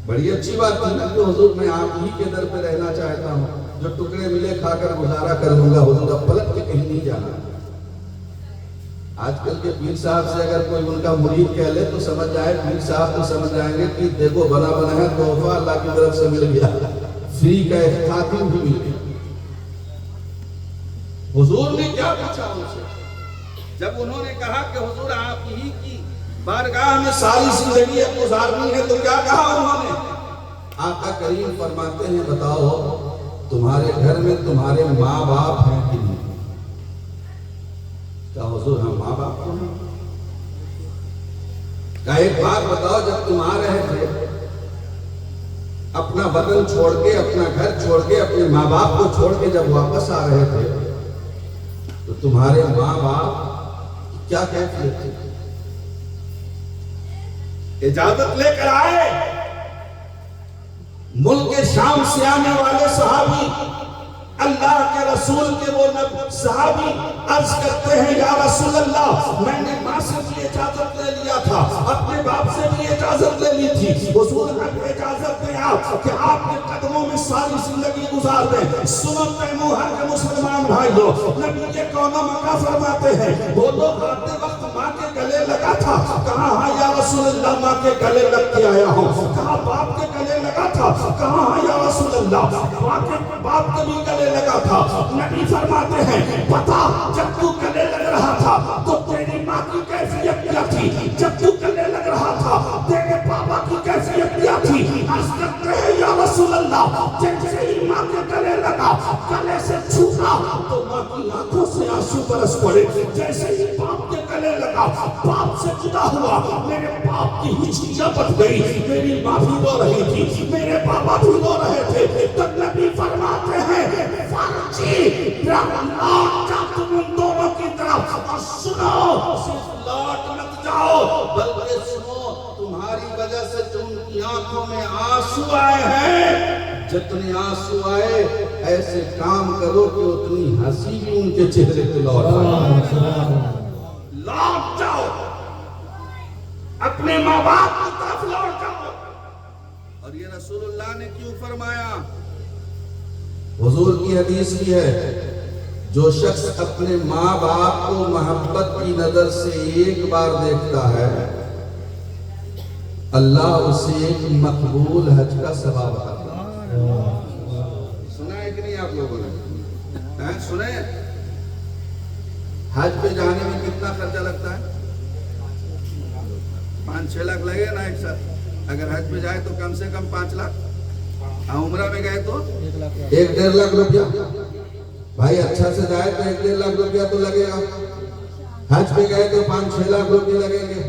بڑی اچھی بات تھی نا کہ حضور میں آپ ہی کے در پہ رہنا چاہتا ہوں، جو ٹکڑے ملے کھا کر گزارا کر لوں گا، حضور اب پلٹ کے کہیں نہیں جانا. آج کل کے پیر صاحب سے اگر کوئی ان کا مرید کہہ لے تو سمجھ جائے، پیر صاحب تو سمجھ جائیں گے کہ دیکھو بنا بنا ہے تحفہ اللہ کی طرف سے مل گیا، فری کا خاتم بھی مل گیا. حضور نے کیا پوچھا ان سے جب انہوں نے کہا کہ حضور آپ ہی کی بارگاہ میں ساری زندگی اب گزارنی ہے تو کیا کہا انہوں نے؟ آقا کریم فرماتے ہیں بتاؤ تمہارے گھر میں تمہارے ماں باپ ہیں کہ نہیں؟ کہا حضور ہم ماں باپ کو ہیں. کہا ایک بات بتاؤ جب تم آ رہے تھے اپنا وطن چھوڑ کے اپنا گھر چھوڑ کے اپنے ماں باپ کو چھوڑ کے جب واپس آ رہے تھے تو تمہارے ماں باپ کیا کیفیت تھی؟ اجازت لے کر آئے ملک شام سے آنے والے صحابی اللہ کے رسول کے وہ صحابی عرض کرتے ہیں یا رسول اللہ میں نے ماں سے بھی اجازت لے لیا تھا اپنے باپ سے بھی اجازت لے لی تھی، حضور اب اجازت دیں آپ کہ آپ کے قدموں میں ساری زندگی گزار دیں. سنو تیموہر کے مسلمان بھائیو، نبی کے کون مکہ فرماتے ہیں وہ لوگ آتے وقت ماں کے گلے لگا تھا؟ کہا ہاں یا رسول اللہ ماں کے گلے لگ کے آیا ہوں. کہا باپ کے گلے لگا تھا؟ کہا ہاں یا رسول اللہ باپ کے بھی گلے لگا تھا. نبی فرماتے ہیں بتا جب تو گلے لگ رہا تھا تو تیری ماں کی کیفیت کیا تھی؟ جب تو گلے لگ رہا تھا تیرے بابا کی کیفیت کیا تھی؟ عرض کرتے ہیں یا رسول اللہ جیسے ہی ماں کے گلے لگا گلے سے چھوٹا تو ماں کی آنکھوں سے آنسو برس پڑے. جیسے ہی باپ کے گلے لگا باپ سے جدا ہوا میرے باپ کی ہچکیاں بچ گئی. میری ماں بھی رو رہی تھی, میرے بابا بھی رو رہے تھے. تو نبی فرماتے ہیں فرجی لوٹ جا تم ان دونوں کی طرف اور سنو, صرف لوٹ مت جاؤ بلکہ سنو تمہاری وجہ سے جو ان کی آنکھوں میں آنسو آئے ہیں, جتنے آنسو آئے ایسے کام کرو کہ اتنی ہنسی بھی ان کے چہرے پہ لوٹ آئے. لوٹ جاؤ, اپنے ماں باپ کی طرف لوٹ جاؤ. اور یہ رسول اللہ نے کیوں فرمایا؟ حضور کی حدیث بھی ہے جو شخص اپنے ماں باپ کو محبت کی نظر سے ایک بار دیکھتا ہے اللہ اسے ایک مقبول حج کا ثواب عطا کرتا ہے. سنا ہے کہ نہیں آپ لوگوں نے؟ سنے حج پہ جانے میں کتنا خرچہ لگتا ہے؟ 5-6 لاکھ لگے نا ایک ساتھ. اگر حج پہ جائے تو کم سے کم 5 لاکھ. عمرہ میں گئے تو 1-1.5 لاکھ روپیہ. بھائی اچھا سے جائے تو 1-1.5 لاکھ روپیہ تو لگے گا. حج پہ گئے تو 5-6 لاکھ روپیہ لگیں گے.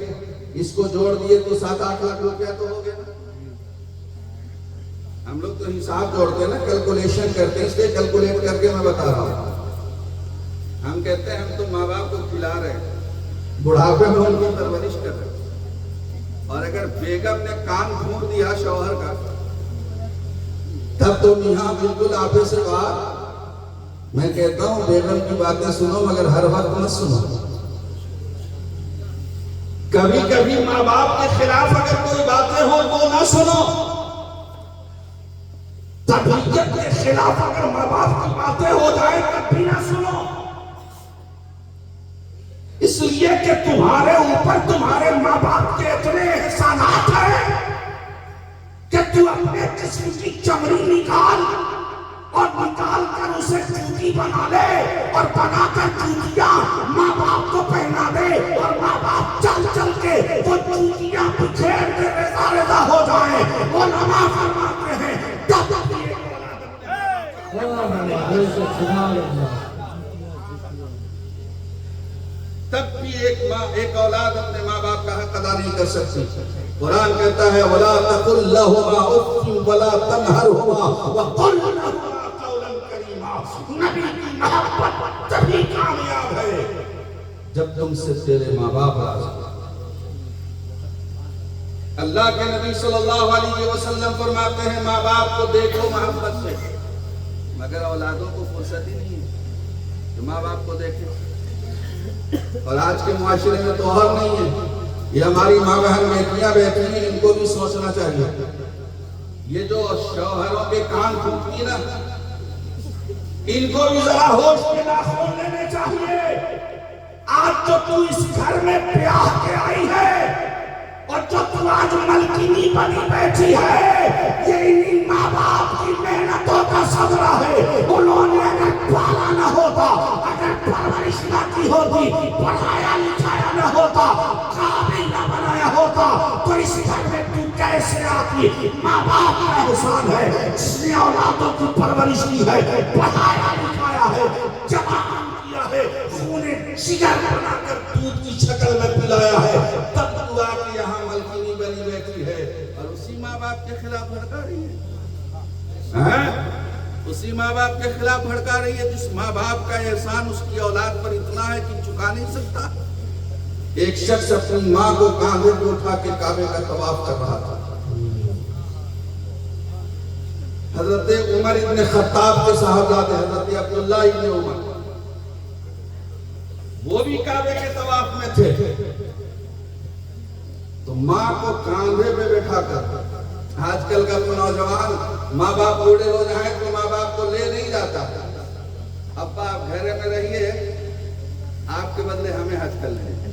اس کو جوڑ دیے تو 7-8 لاکھ روپیہ تو ہو گیا نا. ہم لوگ تو حساب جوڑتے ہیں نا, کیلکولیشن کرتے ہیں, اس لیے کیلکولیٹ کر کے میں بتا رہا ہوں. ہم کہتے ہیں ہم تو ماں باپ کو کھلا رہے ہیں, بڑھاپے میں ان کی پرورش کر رہے ہیں. اور اگر بیگم نے کان پھوڑ دیا شوہر کا تب تو میاں بالکل آپے سے باہر. میں کہتا ہوں بیگم کی باتیں سنو مگر ہر وقت مت سنو. کبھی کبھی ماں باپ کے خلاف اگر کوئی باتیں ہو تو نہ سنو. طبیعت کے خلاف اگر ماں باپ کی باتیں ہو جائیں تب بھی نہ سنو. اس لیے کہ تمہارے اوپر تمہارے ماں باپ کے اتنے احسانات ہیں کہ تو اپنے جسم کی چمڑی نکال اور نکال کر اسے جوتی بنا لے اور بنا کر جوتیاں ماں باپ کو پہنا دے اور ماں باپ چل چل کے وہ جوتیاں بکھیر کے ریزہ ریزہ ہو جائیں. علماء فرماتے ہیں تب بھی ایک اولاد اپنے ماں باپ کا حق ادا نہیں کر سکتی. قرآن کہتا ہے وَلَا تَقُلْ لَهُمَا أُفٍّ وَلَا تَنْهَرْهُمَا وَقُلْ لَهُمَا قَوْلًا كَرِيمًا. نبی کی محبت تبھی کامیاب ہے جب تم سے تیرے ماں باپ راضی ہوں. اللہ کے نبی صلی اللہ علیہ وسلم فرماتے ہیں ماں باپ کو دیکھو محبت سے, مگر اولادوں کو فرصت ہی نہیں ہے کہ ماں باپ کو دیکھیں. اور آج کے معاشرے میں تو اور نہیں ہے. یہ ہماری ماں بہن بیٹیاں بیٹھی ہیں, ان کو بھی سوچنا چاہیے. یہ جو شوہروں کے کان پھوٹتی نا, ان کو بھی ذرا ہوش کے ناخن لینے چاہیے. آج جو تو اس گھر میں بیاہ کے آئی ہے اور جو تو آج ملکینی بنی بیٹھی ہے, یہ انہی ماں باپ کی محنتوں کا صدقہ ہے. انہوں نے اگر پالا نہ ہوتا, اگر پرورش نہ کی ہوتی, پڑھایا لکھایا نہ ہوتا, قابل نہ بنایا ہوتا تو اس گھر میں تو کیسے آتی؟ ماں باپ کا احسان ہے جس نے اولادوں کی پرورش کی ہے, پڑھایا لکھایا ہے, جوان کیا ہے, خون جگر بنا کر دودھ کی شکل میں پلایا ہے. تب تو آ کے یہاں ملکینی بنی بیٹھی ہے اور اسی ماں باپ کے خلاف بھڑکا رہی ہے. اسی ماں باپ کے خلاف بھڑکا رہی ہے جس ماں باپ کا احسان اس کی اولاد پر اتنا ہے کہ چکا نہیں سکتا. ایک شخص اپنی ماں کو کاندھے پہ اٹھا کے کعبے کا طواف کر رہا تھا. حضرت عمر ابن خطاب کے صاحبزادے حضرت عبداللہ ابن عمر وہ بھی کعبے کے طواف میں تھے. تو ماں کو کاندھے پہ بیٹھا کر, آج کل کا تو نوجوان ماں باپ بوڑھے ہو جائیں تو ماں باپ کو لے نہیں جاتا. ابا آپ گھر میں رہیے, آپ کے بدلے ہمیں حج کر لیں.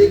1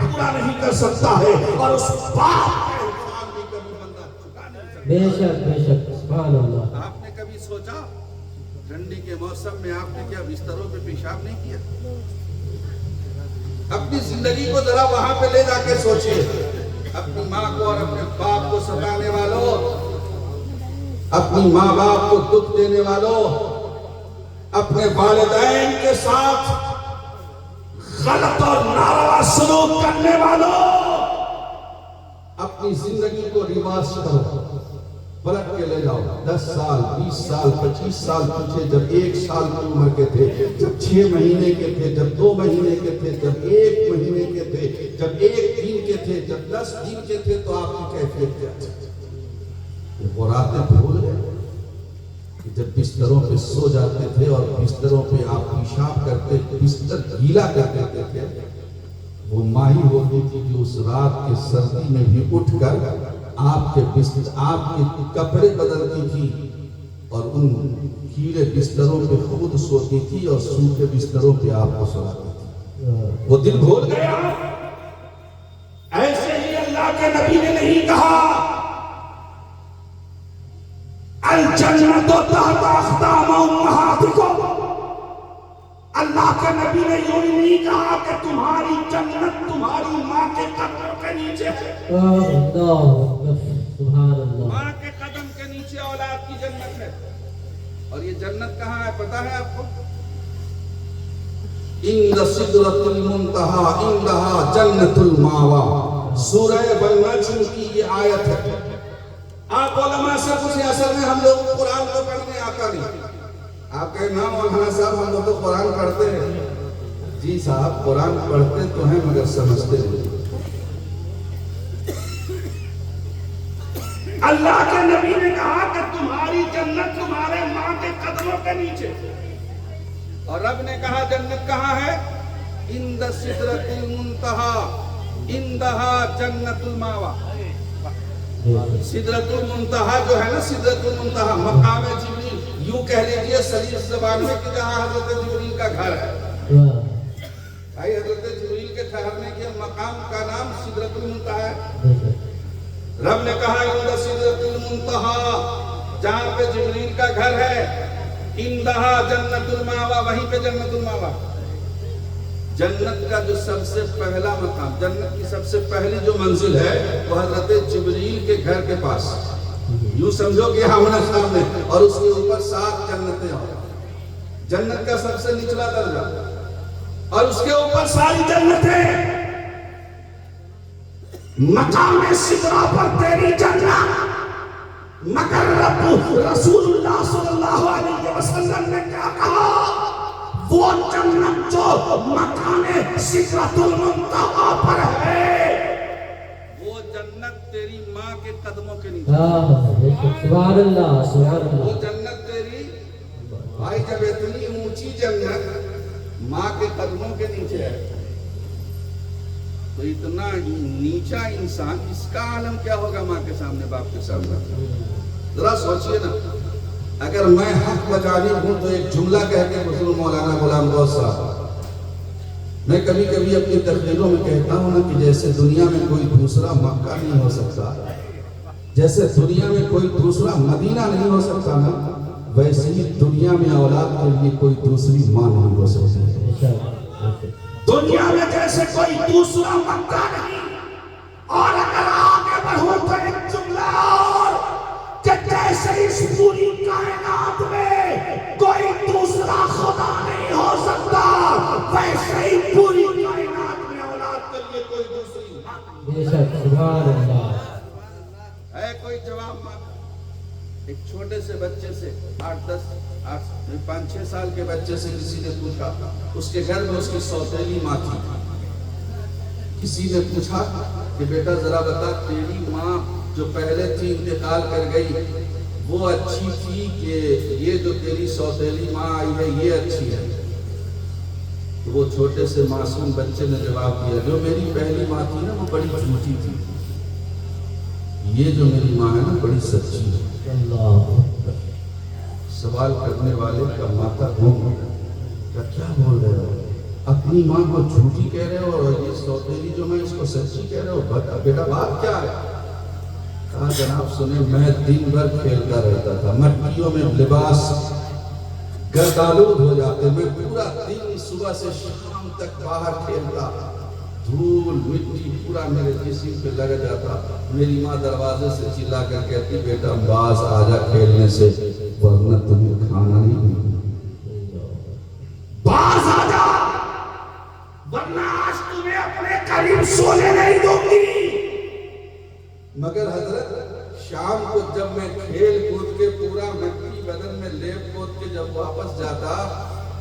پورا نہیں کر سکتا ہے اور اس باپ کا احسان بھی کبھی بندہ چکا نہیں سکتا۔ بے شک سبحان اللہ۔ آپ نے کبھی سوچا ٹھنڈی کے موسم میں آپ نے کیا بستروں پہ پیشاب نہیں کیا؟ اپنی زندگی کو ذرا وہاں پہ لے جا کے سوچئے، اپنی ماں کو اور اپنے باپ کو ستانے والوں، اپنی ماں باپ کو دکھ دینے والوں، اپنے والدین کے ساتھ غلط اور ناروا سلوک کرنے والوں، اپنی زندگی کو ریورس کرو، پلٹ کے لے جاؤ۔ 10 سال 20 سال 25 سال پیچھے، جب 1 سال کی عمر کے تھے، جب 6 مہینے کے تھے، جب 2 مہینے کے تھے، جب 1 مہینے کے تھے، جب 1 دن کے تھے، جب 10 دن کے تھے، تو آپ کی کیفیت کیا تھی؟ وہ راتیں بھول گئے کہ جب بستروں پہ سو جاتے تھے اور بستروں پہ آپ پیشاب کرتے، بستر گیلا کر دیتے تھے، وہ ماں ہی ہوتی تھی کہ اس رات کے سردی میں بھی اٹھ کر آپ کے کپڑے بدلتی تھی اور ان گیلے بستروں پہ خود سوتی تھی اور سوکھے بستروں پہ آپ کو سلاتی تھی۔ وہ دن بھول گئے آپ؟ ایسے ہی اللہ کے نبی نے نہیں کہا الجنت تحت اقدام امہاتکم، اللہ کے نبی نے یوں ہی نہیں کہا کہ تمہاری جنت تمہاری ماں کے قدم کے نیچے ہے۔ سبحان اللہ۔ ماں کے قدم کے نیچے اولاد کی جنت ہے۔ اور یہ جنت کہاں ہے پتہ ہے آپ کو؟ عند سدرۃ المنتہی عندہا جنت الماویٰ، سورہ والنجم کی یہ آیت ہے۔ آپ علماء سے پوچھیں، اصل میں ہم لوگ قرآن کو پڑھنے آتا نہیں۔ آپ کہیں نا مولانا صاحب ہم لوگ تو قرآن پڑھتے ہیں۔ جی صاحب قرآن پڑھتے تو ہیں مگر سمجھتے نہیں۔ اللہ کے نبی نے کہا کہ تمہاری جنت تمہارے ماں کے قدموں کے نیچے، اور رب نے کہا جنت کہاں ہے؟ عند سدرۃ المنتہی عندہا جنت الماویٰ۔ سدرۃ المنتہی جو ہے نا، سدرۃ المنتہی مقام جبریل، یوں کہہ لیجئے سلیس زبان میں کہ جہاں حضرت جبریل کا گھر ہے۔ بھائی حضرت جبریل کے ٹھہرنے کے مقام کا نام سدرۃ المنتہی ہے۔ رب نے کہا عند سدرۃ المنتہی، جہاں پہ جبریل کا گھر ہے، عندہا جنت الماویٰ، وہیں پہ جنت الماویٰ۔ جنت کا جو سب سے پہلا مقام، جنت کی سب سے پہلی جو منزل ہے وہ حضرت جبریل کے گھر کے پاس، یوں سمجھو کہ ہمارے سامنے، اور اس کے اوپر 7 جنتیں ہیں۔ جنت کا سب سے نچلا درجہ اور اس کے اوپر ساری جنتیں۔ مقام سدرہ پر تیری جنت، مگر رسول اللہ صلی اللہ علیہ وسلم نے کیا کہا؟ وہ جنت جو مقام سدرۃ المنتہی پر ہے، وہ جنت تیری ماں کے قدموں کے نیچے۔ سبحان اللہ سبحان اللہ۔ وہ جنت تیری، بھائی جب اتنی اونچی جنت ماں کے قدموں کے نیچے ہے تو اتنا نیچا انسان، اس کا عالم کیا ہوگا ماں کے سامنے، باپ کے سامنے؟ ذرا سوچئے نا، اگر میں حق بجانب ہوں تو ایک جملہ کہہ کے گزروں مولانا غلام غوث صاحب، میں کبھی کبھی اپنی تقریروں میں کہتا ہوں نا کہ جیسے دنیا میں کوئی دوسرا مکہ نہیں ہو سکتا، جیسے دنیا میں کوئی دوسرا مدینہ نہیں ہو سکتا نا، ویسے ہی دنیا میں اولاد کے لیے کوئی دوسری ماں نہیں ہو سکتی۔ دنیا میں جیسے کوئی دوسرا مکہ نہیں، اور اگر آگے بڑھوں تو ایک جملہ اور کہ جیسے اس پوری کائنات میں کوئی دوسرا خدا نہیں ہو سکتا، ویسے ہی پوری کائنات میں اولاد کے لیے کوئی دوسری ماں۔ بے شک سبحان اللہ۔ ہے کوئی جواب ماں؟ ایک چھوٹے سے بچے سے 5-6 سال کے بچے سے کسی نے پوچھا، اس کے گھر میں اس کی سوتیلی ماں تھی، کسی نے پوچھا کہ بیٹا ذرا بتا تیری ماں جو پہلے تھی انتقال کر گئی وہ اچھی تھی کہ یہ جو تیری سوتیلی ماں آئی ہے یہ اچھی ہے؟ تو وہ چھوٹے سے معصوم بچے نے جواب دیا جو میری پہلی ماں تھی نا وہ بڑی جھوٹی تھی، یہ جو میری ماں ہے نا بڑی سچی ہے۔ سوال کرنے والے کا ماتھا گھوم گیا، کیا بول رہے ہو؟ اپنی ماں کو جھوٹی کہہ رہے ہو اور یہ سوتیلی جو میں اس کو سچی کہہ رہے ہو، بیٹا بات کیا ہے؟ کہا جناب سنیں، میں دن بھر کھیلتا رہتا تھا، مٹیوں میں لباس گردآلود ہو جاتے، میں پورا دن صبح سے شام تک باہر کھیلتا، دھول مٹی پورا میرے جسم پہ لگ جاتا۔ میری ماں دروازے سے چلا کر کہتی بیٹا باز آجا کھیلنے سے ورنہ تمہیں کھانا نہیں ملے، باز آجا ورنہ آج تمہیں اپنے قریب سونے نہیں دوں گی۔ مگر حضرت شام کو جب میں کھیل کود کے پورا مٹی بدن میں لیپ پوت کے جب واپس جاتا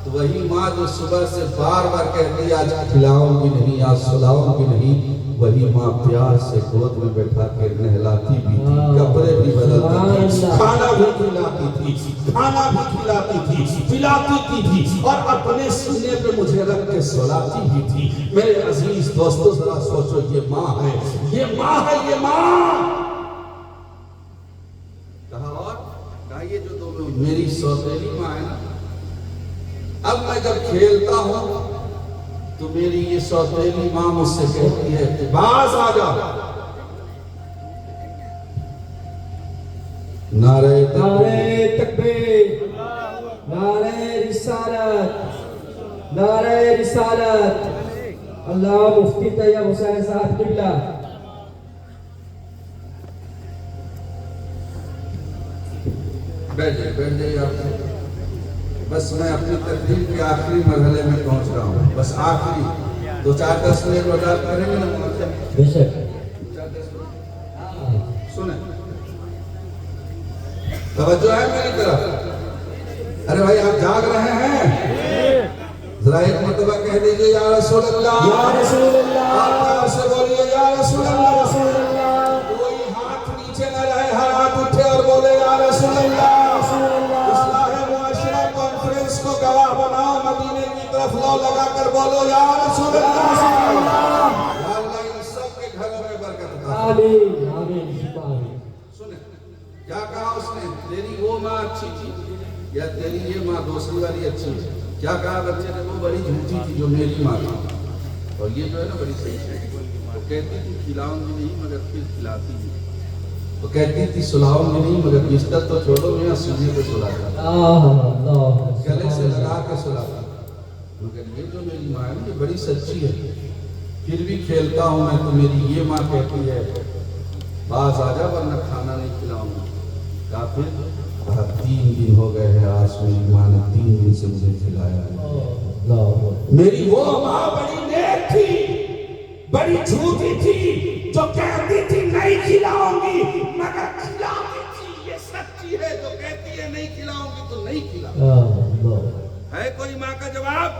تو وہی ماں جو صبح سے بار بار کہتی آج کھلاؤں گی نہیں، آج سلاؤں گی نہیں، وہی ماں پیار سے گود میں بیٹھا کے نہلاتی بھی تھی، کپڑے بھی بدلتی تھی، کھانا بھی کھلاتی تھی، کھانا بھی کھلاتی تھی، پلاتی تھی اور اپنے سینے پہ مجھے رکھ کے سلاتی بھی تھی۔ میرے عزیز دوستو ذرا سوچو، یہ ماں ہے، یہ ماں ہے، یہ ماں۔ کہا اور کہا یہ جو دونوں میری سوتیلی ماں ہے نا، اب میں جب کھیلتا ہوں تو میری یہ سوتیلی ماں مجھ سے کہتی ہے کہ باز آجا، نعرہ تکبیر، نعرہ رسالت، نعرہ رسالت، اللہ مفتی طیب حسین صاحب قبلہ۔ بیٹھ جائے آپ، بس میں اپنی تقریر کے آخری مرحلے میں پہنچ رہا ہوں، بس آخری 2-4-10 منٹ وضاحت کریں گے نا؟ بے شک سنیں، توجہ ہے میری طرف؟ ارے بھائی آپ جاگ رہے ہیں؟ ذرا ایک مرتبہ کہہ دیجئے یا رسول اللہ، یا رسول اللہ، آپ پیار سے بولیے یا رسول اللہ، رسول اللہ، کوئی ہاتھ نیچے نہ رہے، ہر ہاتھ اٹھے اور بولے یا رسول اللہ۔ اصلاح معاشرہ کانفرنس کو گواہ بناؤ، مدینے کی طرف لو لگا کر بولو یا رسول اللہ۔ یا اللہ ان سب کے گھروں میں برکت عطا فرما۔ آمین آمین۔ سنیں کیا کہا اس نے، تیری وہ ماں اچھی تھی یا تیری یہ ماں دوسری والی اچھی ہے؟ کیا کہا بچے نے، وہ بڑی جھوٹی تھی جو میری ماں تھی، اور یہ جو ہے نا بڑی صحیح ہے۔ وہ کہتی تھی کھلاؤں گی نہیں مگر پھر کھلاتی تھی، وہ کہتی تھی سلاؤں گی نہیں مگر بستر تو چھوڑو میاں سینے پہ سلاتا، گلے سے لگا کے سلاتا، مگر یہ جو میری ماں ہے یہ بڑی سچی ہے، پھر بھی کھیلتا ہوں میں تو میری یہ ماں کہتی ہے باز آجا ورنہ کھانا نہیں کھلاؤں گا۔ کہا پھر؟ کہا 3 دن ہو گئے ہیں، آج میری ماں نے 3 دن سے مجھے کھلایا ہے۔ میری وہ ماں بڑی نیک تھی، بڑی جھوٹی تھی، جو کہتی تھی نہیں کھلاؤں گی مگر کھلاتی تھی۔ یہ سچی ہے جو کہتی ہے نہیں کھلاؤں گی تو نہیں کھلاؤں۔ ہے کوئی ماں کا جواب؟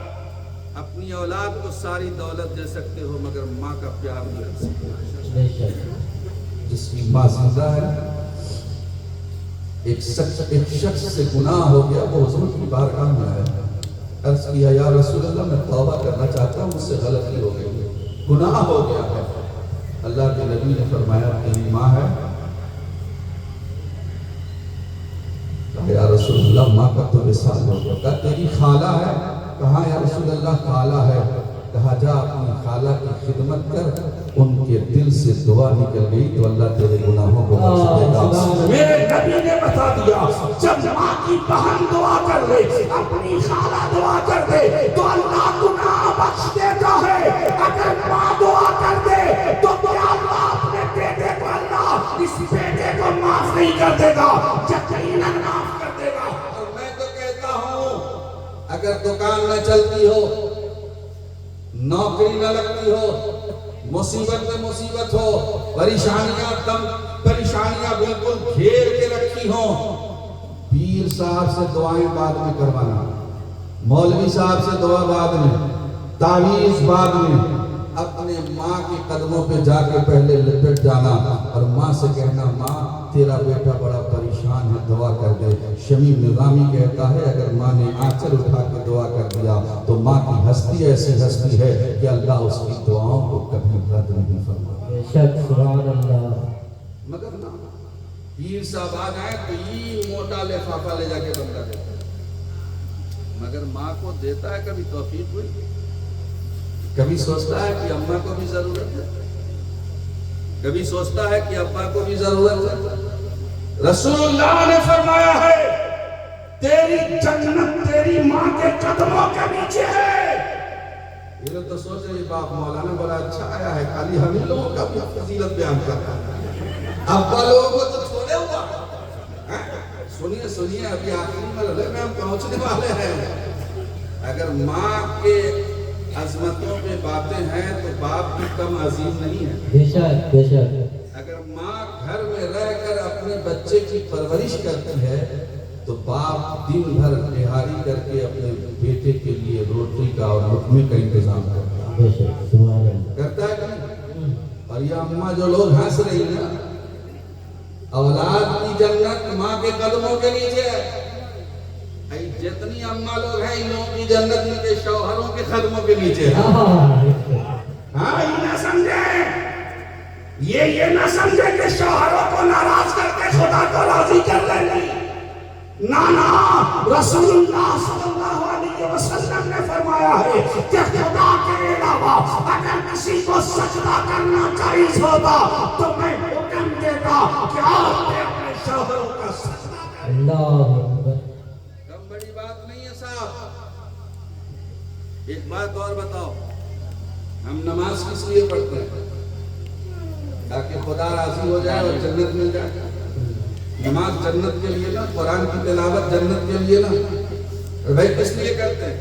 اپنی اولاد کو ساری دولت دے سکتے ہو مگر ماں کا پیار نہیں رکھ سکتے۔ جس کی ماں زندہ ہے، ایک شخص سے گناہ ہو گیا، وہ حضور کی بارگاہ میں آیا، عرض کیا یا رسول اللہ میں توبہ کرنا چاہتا ہوں، مجھ سے غلطی ہو گئی، گناہ ہو گیا ہے۔ اللہ کے نبی نے فرمایا تیری ماں ہے؟ کہا یا رسول اللہ ماں کا تو وصال ہو گیا۔ کہا تیری خالہ ہے؟ کہا یا رسول اللہ خالہ ہے۔ کہا جا اپنی خالہ کی خدمت کر، ان کے دل سے دعا نکل گئی تو اللہ تیرے گناہوں کو بخش دے گا۔ میرے نبی نے بتا دیا جب ماں کی بہن دعا کر دے، اپنی خالہ دعا کر دے تو اللہ گناہ بخش دیتا ہے۔ اگر ماں دعا کر دے تو کیا اللہ اپنے بیٹے کو، اللہ اس بیٹے کو معاف نہیں کر دے گا؟ یقیناً معاف کر دے گا۔ اور میں تو کہتا ہوں اگر دکان نہ چلتی ہو، نوکری نہ لگتی ہو، مصیبت میں مصیبت ہو، پریشانیاں بالکل گھیر کے رکھی ہوں، پیر صاحب سے دعائیں بعد میں کروانا، مولوی صاحب سے دعا بعد میں، تعویذ بعد میں، اپنے ماں کے قدموں پہ جا کے پہلے لپٹ جانا اور ماں سے کہنا ماں تیرا بیٹا بڑا پریشان ہے، دعا کر دے۔ شمیم نظامی کہتا ہے اگر ماں نے آنچل اٹھا کے دعا کر دیا تو ماں کی ہستی ایسی ہستی ہے کہ اللہ اس کی دعاؤں کو کبھی رد نہیں فرماتا۔ سبحان اللہ۔ مگر نہ پیر صاحب آ جائیں تو یہ موٹا لفافہ لے جا کے بندہ دیتا ہے، مگر ماں کو دیتا ہے کبھی توفیق ہوئی؟ کبھی سوچتا ہے کہ اماں کو بھی ضرورت ہے؟ کبھی سوچتا ہے کہ ابا کو بھی ضرورت ہے؟ رسول اللہ نے فرمایا ہے تیری جنت تیری ماں کے قدموں کے نیچے ہے۔ یہ لوگ تو سوچ رہے باپ مولانا بڑا اچھا آیا ہے، خالی ہم ہی لوگوں کا بھی فضیلت بیان کرتا ہے، ابا لوگوں کو تو چھوڑے ہوا۔ سنیے سنیے، ابھی آخری مرحلے میں ہم پہنچنے والے ہیں۔ اگر ماں کے عظمتوں پہ باتیں ہیں تو باپ بھی کم عظیم نہیں ہے۔ بے شک بے شک۔ اگر ماں گھر میں رہ کر اپنے بچے کی پرورش کرتی ہے تو باپ دن بھر نہاری کر کے اپنے بیٹے کے لیے روٹی کا اور لقمے کا انتظام کرتا ہے۔ بے شک، سبحان اللہ۔ کرتا ہے کہ نہیں؟ اور یہ اماں جو لوگ ہنس رہی نا، اولاد کی جنت ماں کے قدموں کے نیچے ہے۔ جتنی اماں لوگ ہیں ان لوگوں کی جنت ان کے شوہروں کے قدموں کے نیچے ہے۔ ہاں، یہ نہ سمجھیں، یہ نہ سمجھے کہ شوہروں کو ناراض کر کے خدا کو راضی کر لیں گے۔ نانا، رسول اللہ صلی اللہ علیہ وسلم نے فرمایا ہے کہ خدا کے علاوہ اگر کسی کو سجدہ کرنا جائز ہوتا تو میں حکم دیتا کہ آپ نے اپنے شوہروں کا سجدہ کریں۔ اللہ اکبر۔ کم بڑی بات نہیں ہے صاحب۔ ایک بات اور بتاؤ، ہم نماز کس لیے پڑھتے ہیں؟ تاکہ خدا راضی ہو جائے اور جنت مل جائے۔ نماز جنت کے لیے نا، قرآن کی تلاوت جنت کے لیے نا۔ بھائی کس لیے کرتے ہیں؟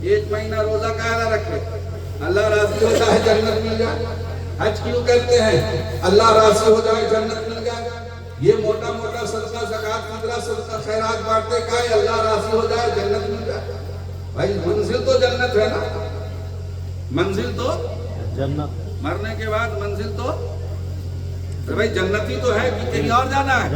ایک مہینہ روزہ کا نہ رکھے، اللہ راضی ہو جائے جنت مل جائے۔ حج کیوں کرتے ہیں؟ اللہ راضی ہو جائے جنت مل جائے۔ یہ موٹا موٹا صدقہ زکات فطرہ صدقہ خیرات بانٹتے کا ہے اللہ راضی ہو جائے جنت مل جائے۔ بھائی منزل تو جنت ہے نا، منزل تو جنت، مرنے کے بعد منزل تو بھائی جنتی تو ہے کہ کہیں اور جانا ہے؟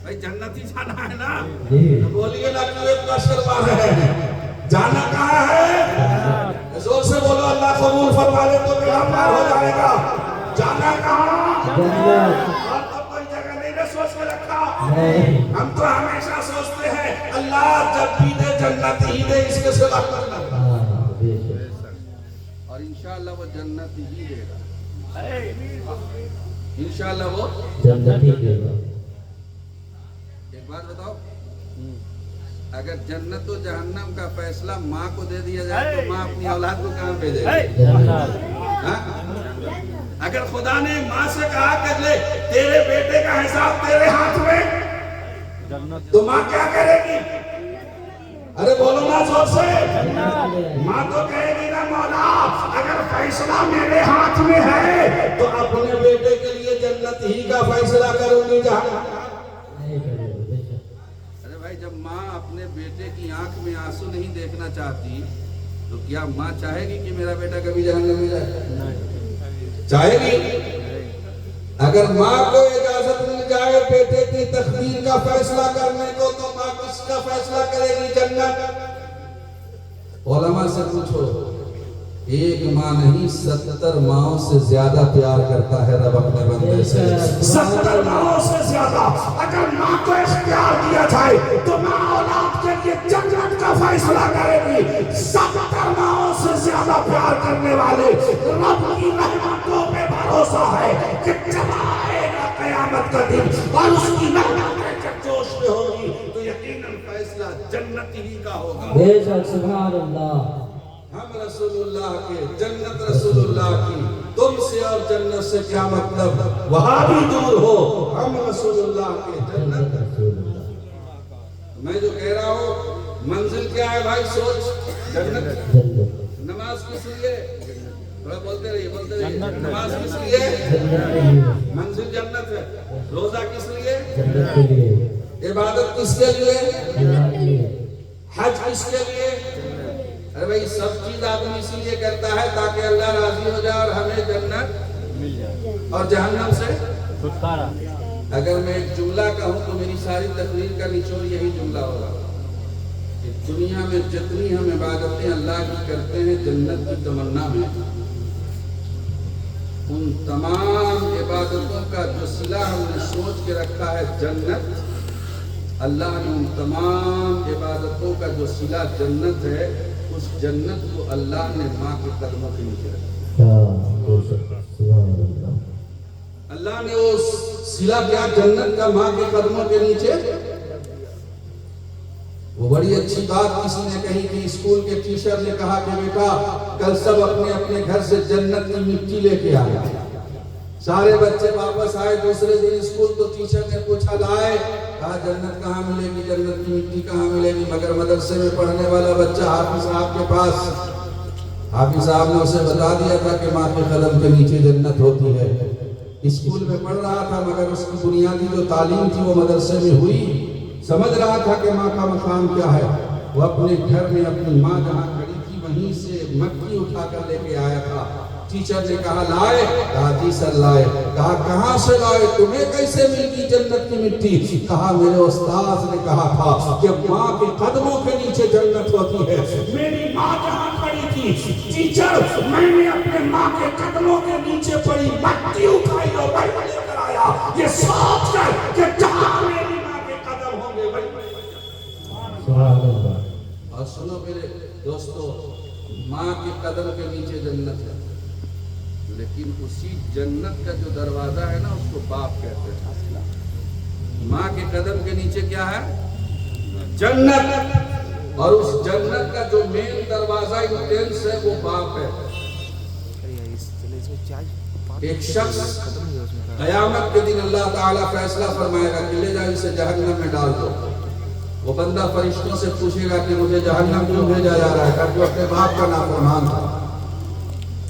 بھائی جنتی جانا ہے نا، تو بولیے نا کیوں اتنا شرما رہے ہیں؟ جانا کہاں ہے؟ زور سے بولو، اللہ قبول فرما لے تو میرا پار ہو جائے گا۔ جانا کہاں؟ اور تو کوئی جگہ نہیں نے سوچ کے رکھا۔ ہم تو ہمیشہ سوچتے ہیں اللہ جب بھی دے جنت ہی دے، اس کے سوا کرنا، اور انشاءاللہ وہ جنت ہی دے گا، انشاءاللہ وہ جنت ہی دے گا۔ ایک بات بتاؤ، اگر جنت و جہنم کا فیصلہ ماں کو دے دیا جائے تو ماں اپنی اولاد کو کہاں بھیجے گی؟ اگر خدا نے ماں سے کہا کہ لے تیرے بیٹے کا حساب تیرے ہاتھ میں، تو ماں کیا کرے گی؟ ارے بولو نا زور سے۔ ماں تو کہے گی نا مولا اگر فیصلہ میرے ہاتھ میں ہے تو اپنے بیٹے کے لیے جنت ہی کا فیصلہ کروں گی جہنم۔ ارے بھائی جب ماں اپنے بیٹے کی آنکھ میں آنسو نہیں دیکھنا چاہتی تو کیا ماں چاہے گی کہ میرا بیٹا کبھی جہنم میں جائے؟ چاہے گی؟ اگر ماں کو اجازت مل جائے بیٹے کی تقدیر کا فیصلہ کرنے کو تو ماں کس کا فیصلہ کرے گی؟ جنت۔ علماء سے پوچھو، ایک ماں نہیں 70 ماؤں سے زیادہ پیار کرتا ہے رب اپنے بندے سے۔ 70 ماؤں سے زیادہ اگر ماں کو اختیار دیا جائے تو ماں اولاد کے لیے جنت کا فیصلہ کرے گی۔ 70 ماؤں سے زیادہ پیار کرنے والے رب کی رحمتوں پہ بھروسہ ہے کہ جب آئے گا قیامت کا دن اور اس کی رحمت جب جوش میں ہوگی تو یقیناً فیصلہ جنت ہی کا ہوگا۔ بے شک، سبحان اللہ۔ ہم رسول اللہ کے، جنت رسول اللہ کی، تم سے اور جنت سے کیا مطلب؟ وہاں بھی دور ہو، ہم رسول اللہ کے، جنت رسول اللہ۔ میں جو کہہ رہا ہوں منزل کیا ہے بھائی؟ سوچ، جنت۔ نماز کس لیے؟ تھوڑا بولتے رہیے۔ نماز کس لیے؟ منزل جنت ہے۔ روزہ کس لیے؟ عبادت کس کے لیے؟ حج کس کے لیے؟ ارے بھائی سب چیز آدمی اسی لیے کرتا ہے تاکہ اللہ راضی ہو جائے اور ہمیں جنت مل جائے اور جہنم سے چھٹکارا۔ اگر میں ایک جملہ کہوں تو میری ساری تقریر کا نچوڑ یہی جملہ ہوگا کہ دنیا میں جتنی ہم عبادتیں اللہ کی کرتے ہیں جنت کی تمنا میں، ان تمام عبادتوں کا جو صلہ ہم نے سوچ کے رکھا ہے جنت، اللہ نے ان تمام عبادتوں کا جو صلہ جنت ہے اس اس جنت کو اللہ نے ماں کے قدموں کے نیچے رکھا۔ اللہ نے وہ صلہ کیا جنت کا ماں کے قدموں کے نیچے۔ وہ بڑی اچھی بات کسی نے کہی کہ اسکول کے ٹیچر نے کہا کہ بیٹا کل سب اپنے اپنے گھر سے جنت کی مٹی لے کے آئے۔ سارے بچے واپس آئے دوسرے دن اسکول، تو ٹیچر نے پوچھا لائے، کہا جنت کہاں ملے گی، جنت کی مٹی کہاں ملے گی؟ مگر مدرسے میں پڑھنے والا بچہ حافظ صاحب کے پاس، حافظ صاحب نے اسے بتا دیا تھا کہ ماں کے قدم کے نیچے جنت ہوتی ہے۔ اسکول میں پڑھ رہا تھا مگر اس کی بنیادی جو تعلیم تھی وہ مدرسے میں ہوئی، سمجھ رہا تھا کہ ماں کا مقام کیا ہے۔ وہ اپنے گھر میں اپنی ماں جہاں کھڑی تھی وہیں سے مٹی اٹھا کر لے کے آیا تھا۔ ٹیچر نے کہا لائے؟ کہا جی سر لائے۔ کہا کہاں سے لائے؟ تمہیں کیسے مل گئی جنت کی مٹی؟ کہا میرے استاذ نے کہا تھا کہ ماں کے قدموں کے نیچے جنت ہوتی ہے۔ میری ماں جہاں کھڑی تھی ٹیچر، میں نے اپنے ماں کے قدموں کے نیچے پڑی مٹی اٹھائی اور وہیں لے کر آیا، یہ سوچ کر کہ جہاں میری ماں کے قدم ہوں گے وہیں۔ اور سنو میرے دوستو، ماں کے قدم کے نیچے جنت ہے، لیکن اسی جنت کا جو دروازہ ہے نا اس کو باپ کہتے ہیں۔ ماں کے قدم کے نیچے کیا ہے؟ جنت، اور اس جنت کا جو مین دروازہ انٹرنس ہے وہ باپ ہے۔ ایک شخص قیامت کے دن اللہ تعالیٰ فیصلہ فرمائے گا کہ لے جا اسے جہنم میں ڈال دو۔ وہ بندہ فرشتوں سے پوچھے گا کہ مجھے جہنم کیوں بھیجا جا رہا ہے؟ کہ تو اپنے باپ کا نافرمان تھا،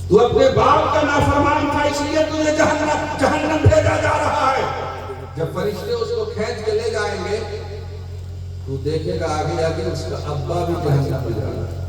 تو اپنے باپ کا نافرمان تھا، اس لیے تجھے جہنم بھیجا جا رہا ہے۔ جب فرشتے اس کو کھینچ کے لے جائیں گے تو دیکھے گا آگے آگے اس کا ابا بھی جہنم میں جا رہا ہے۔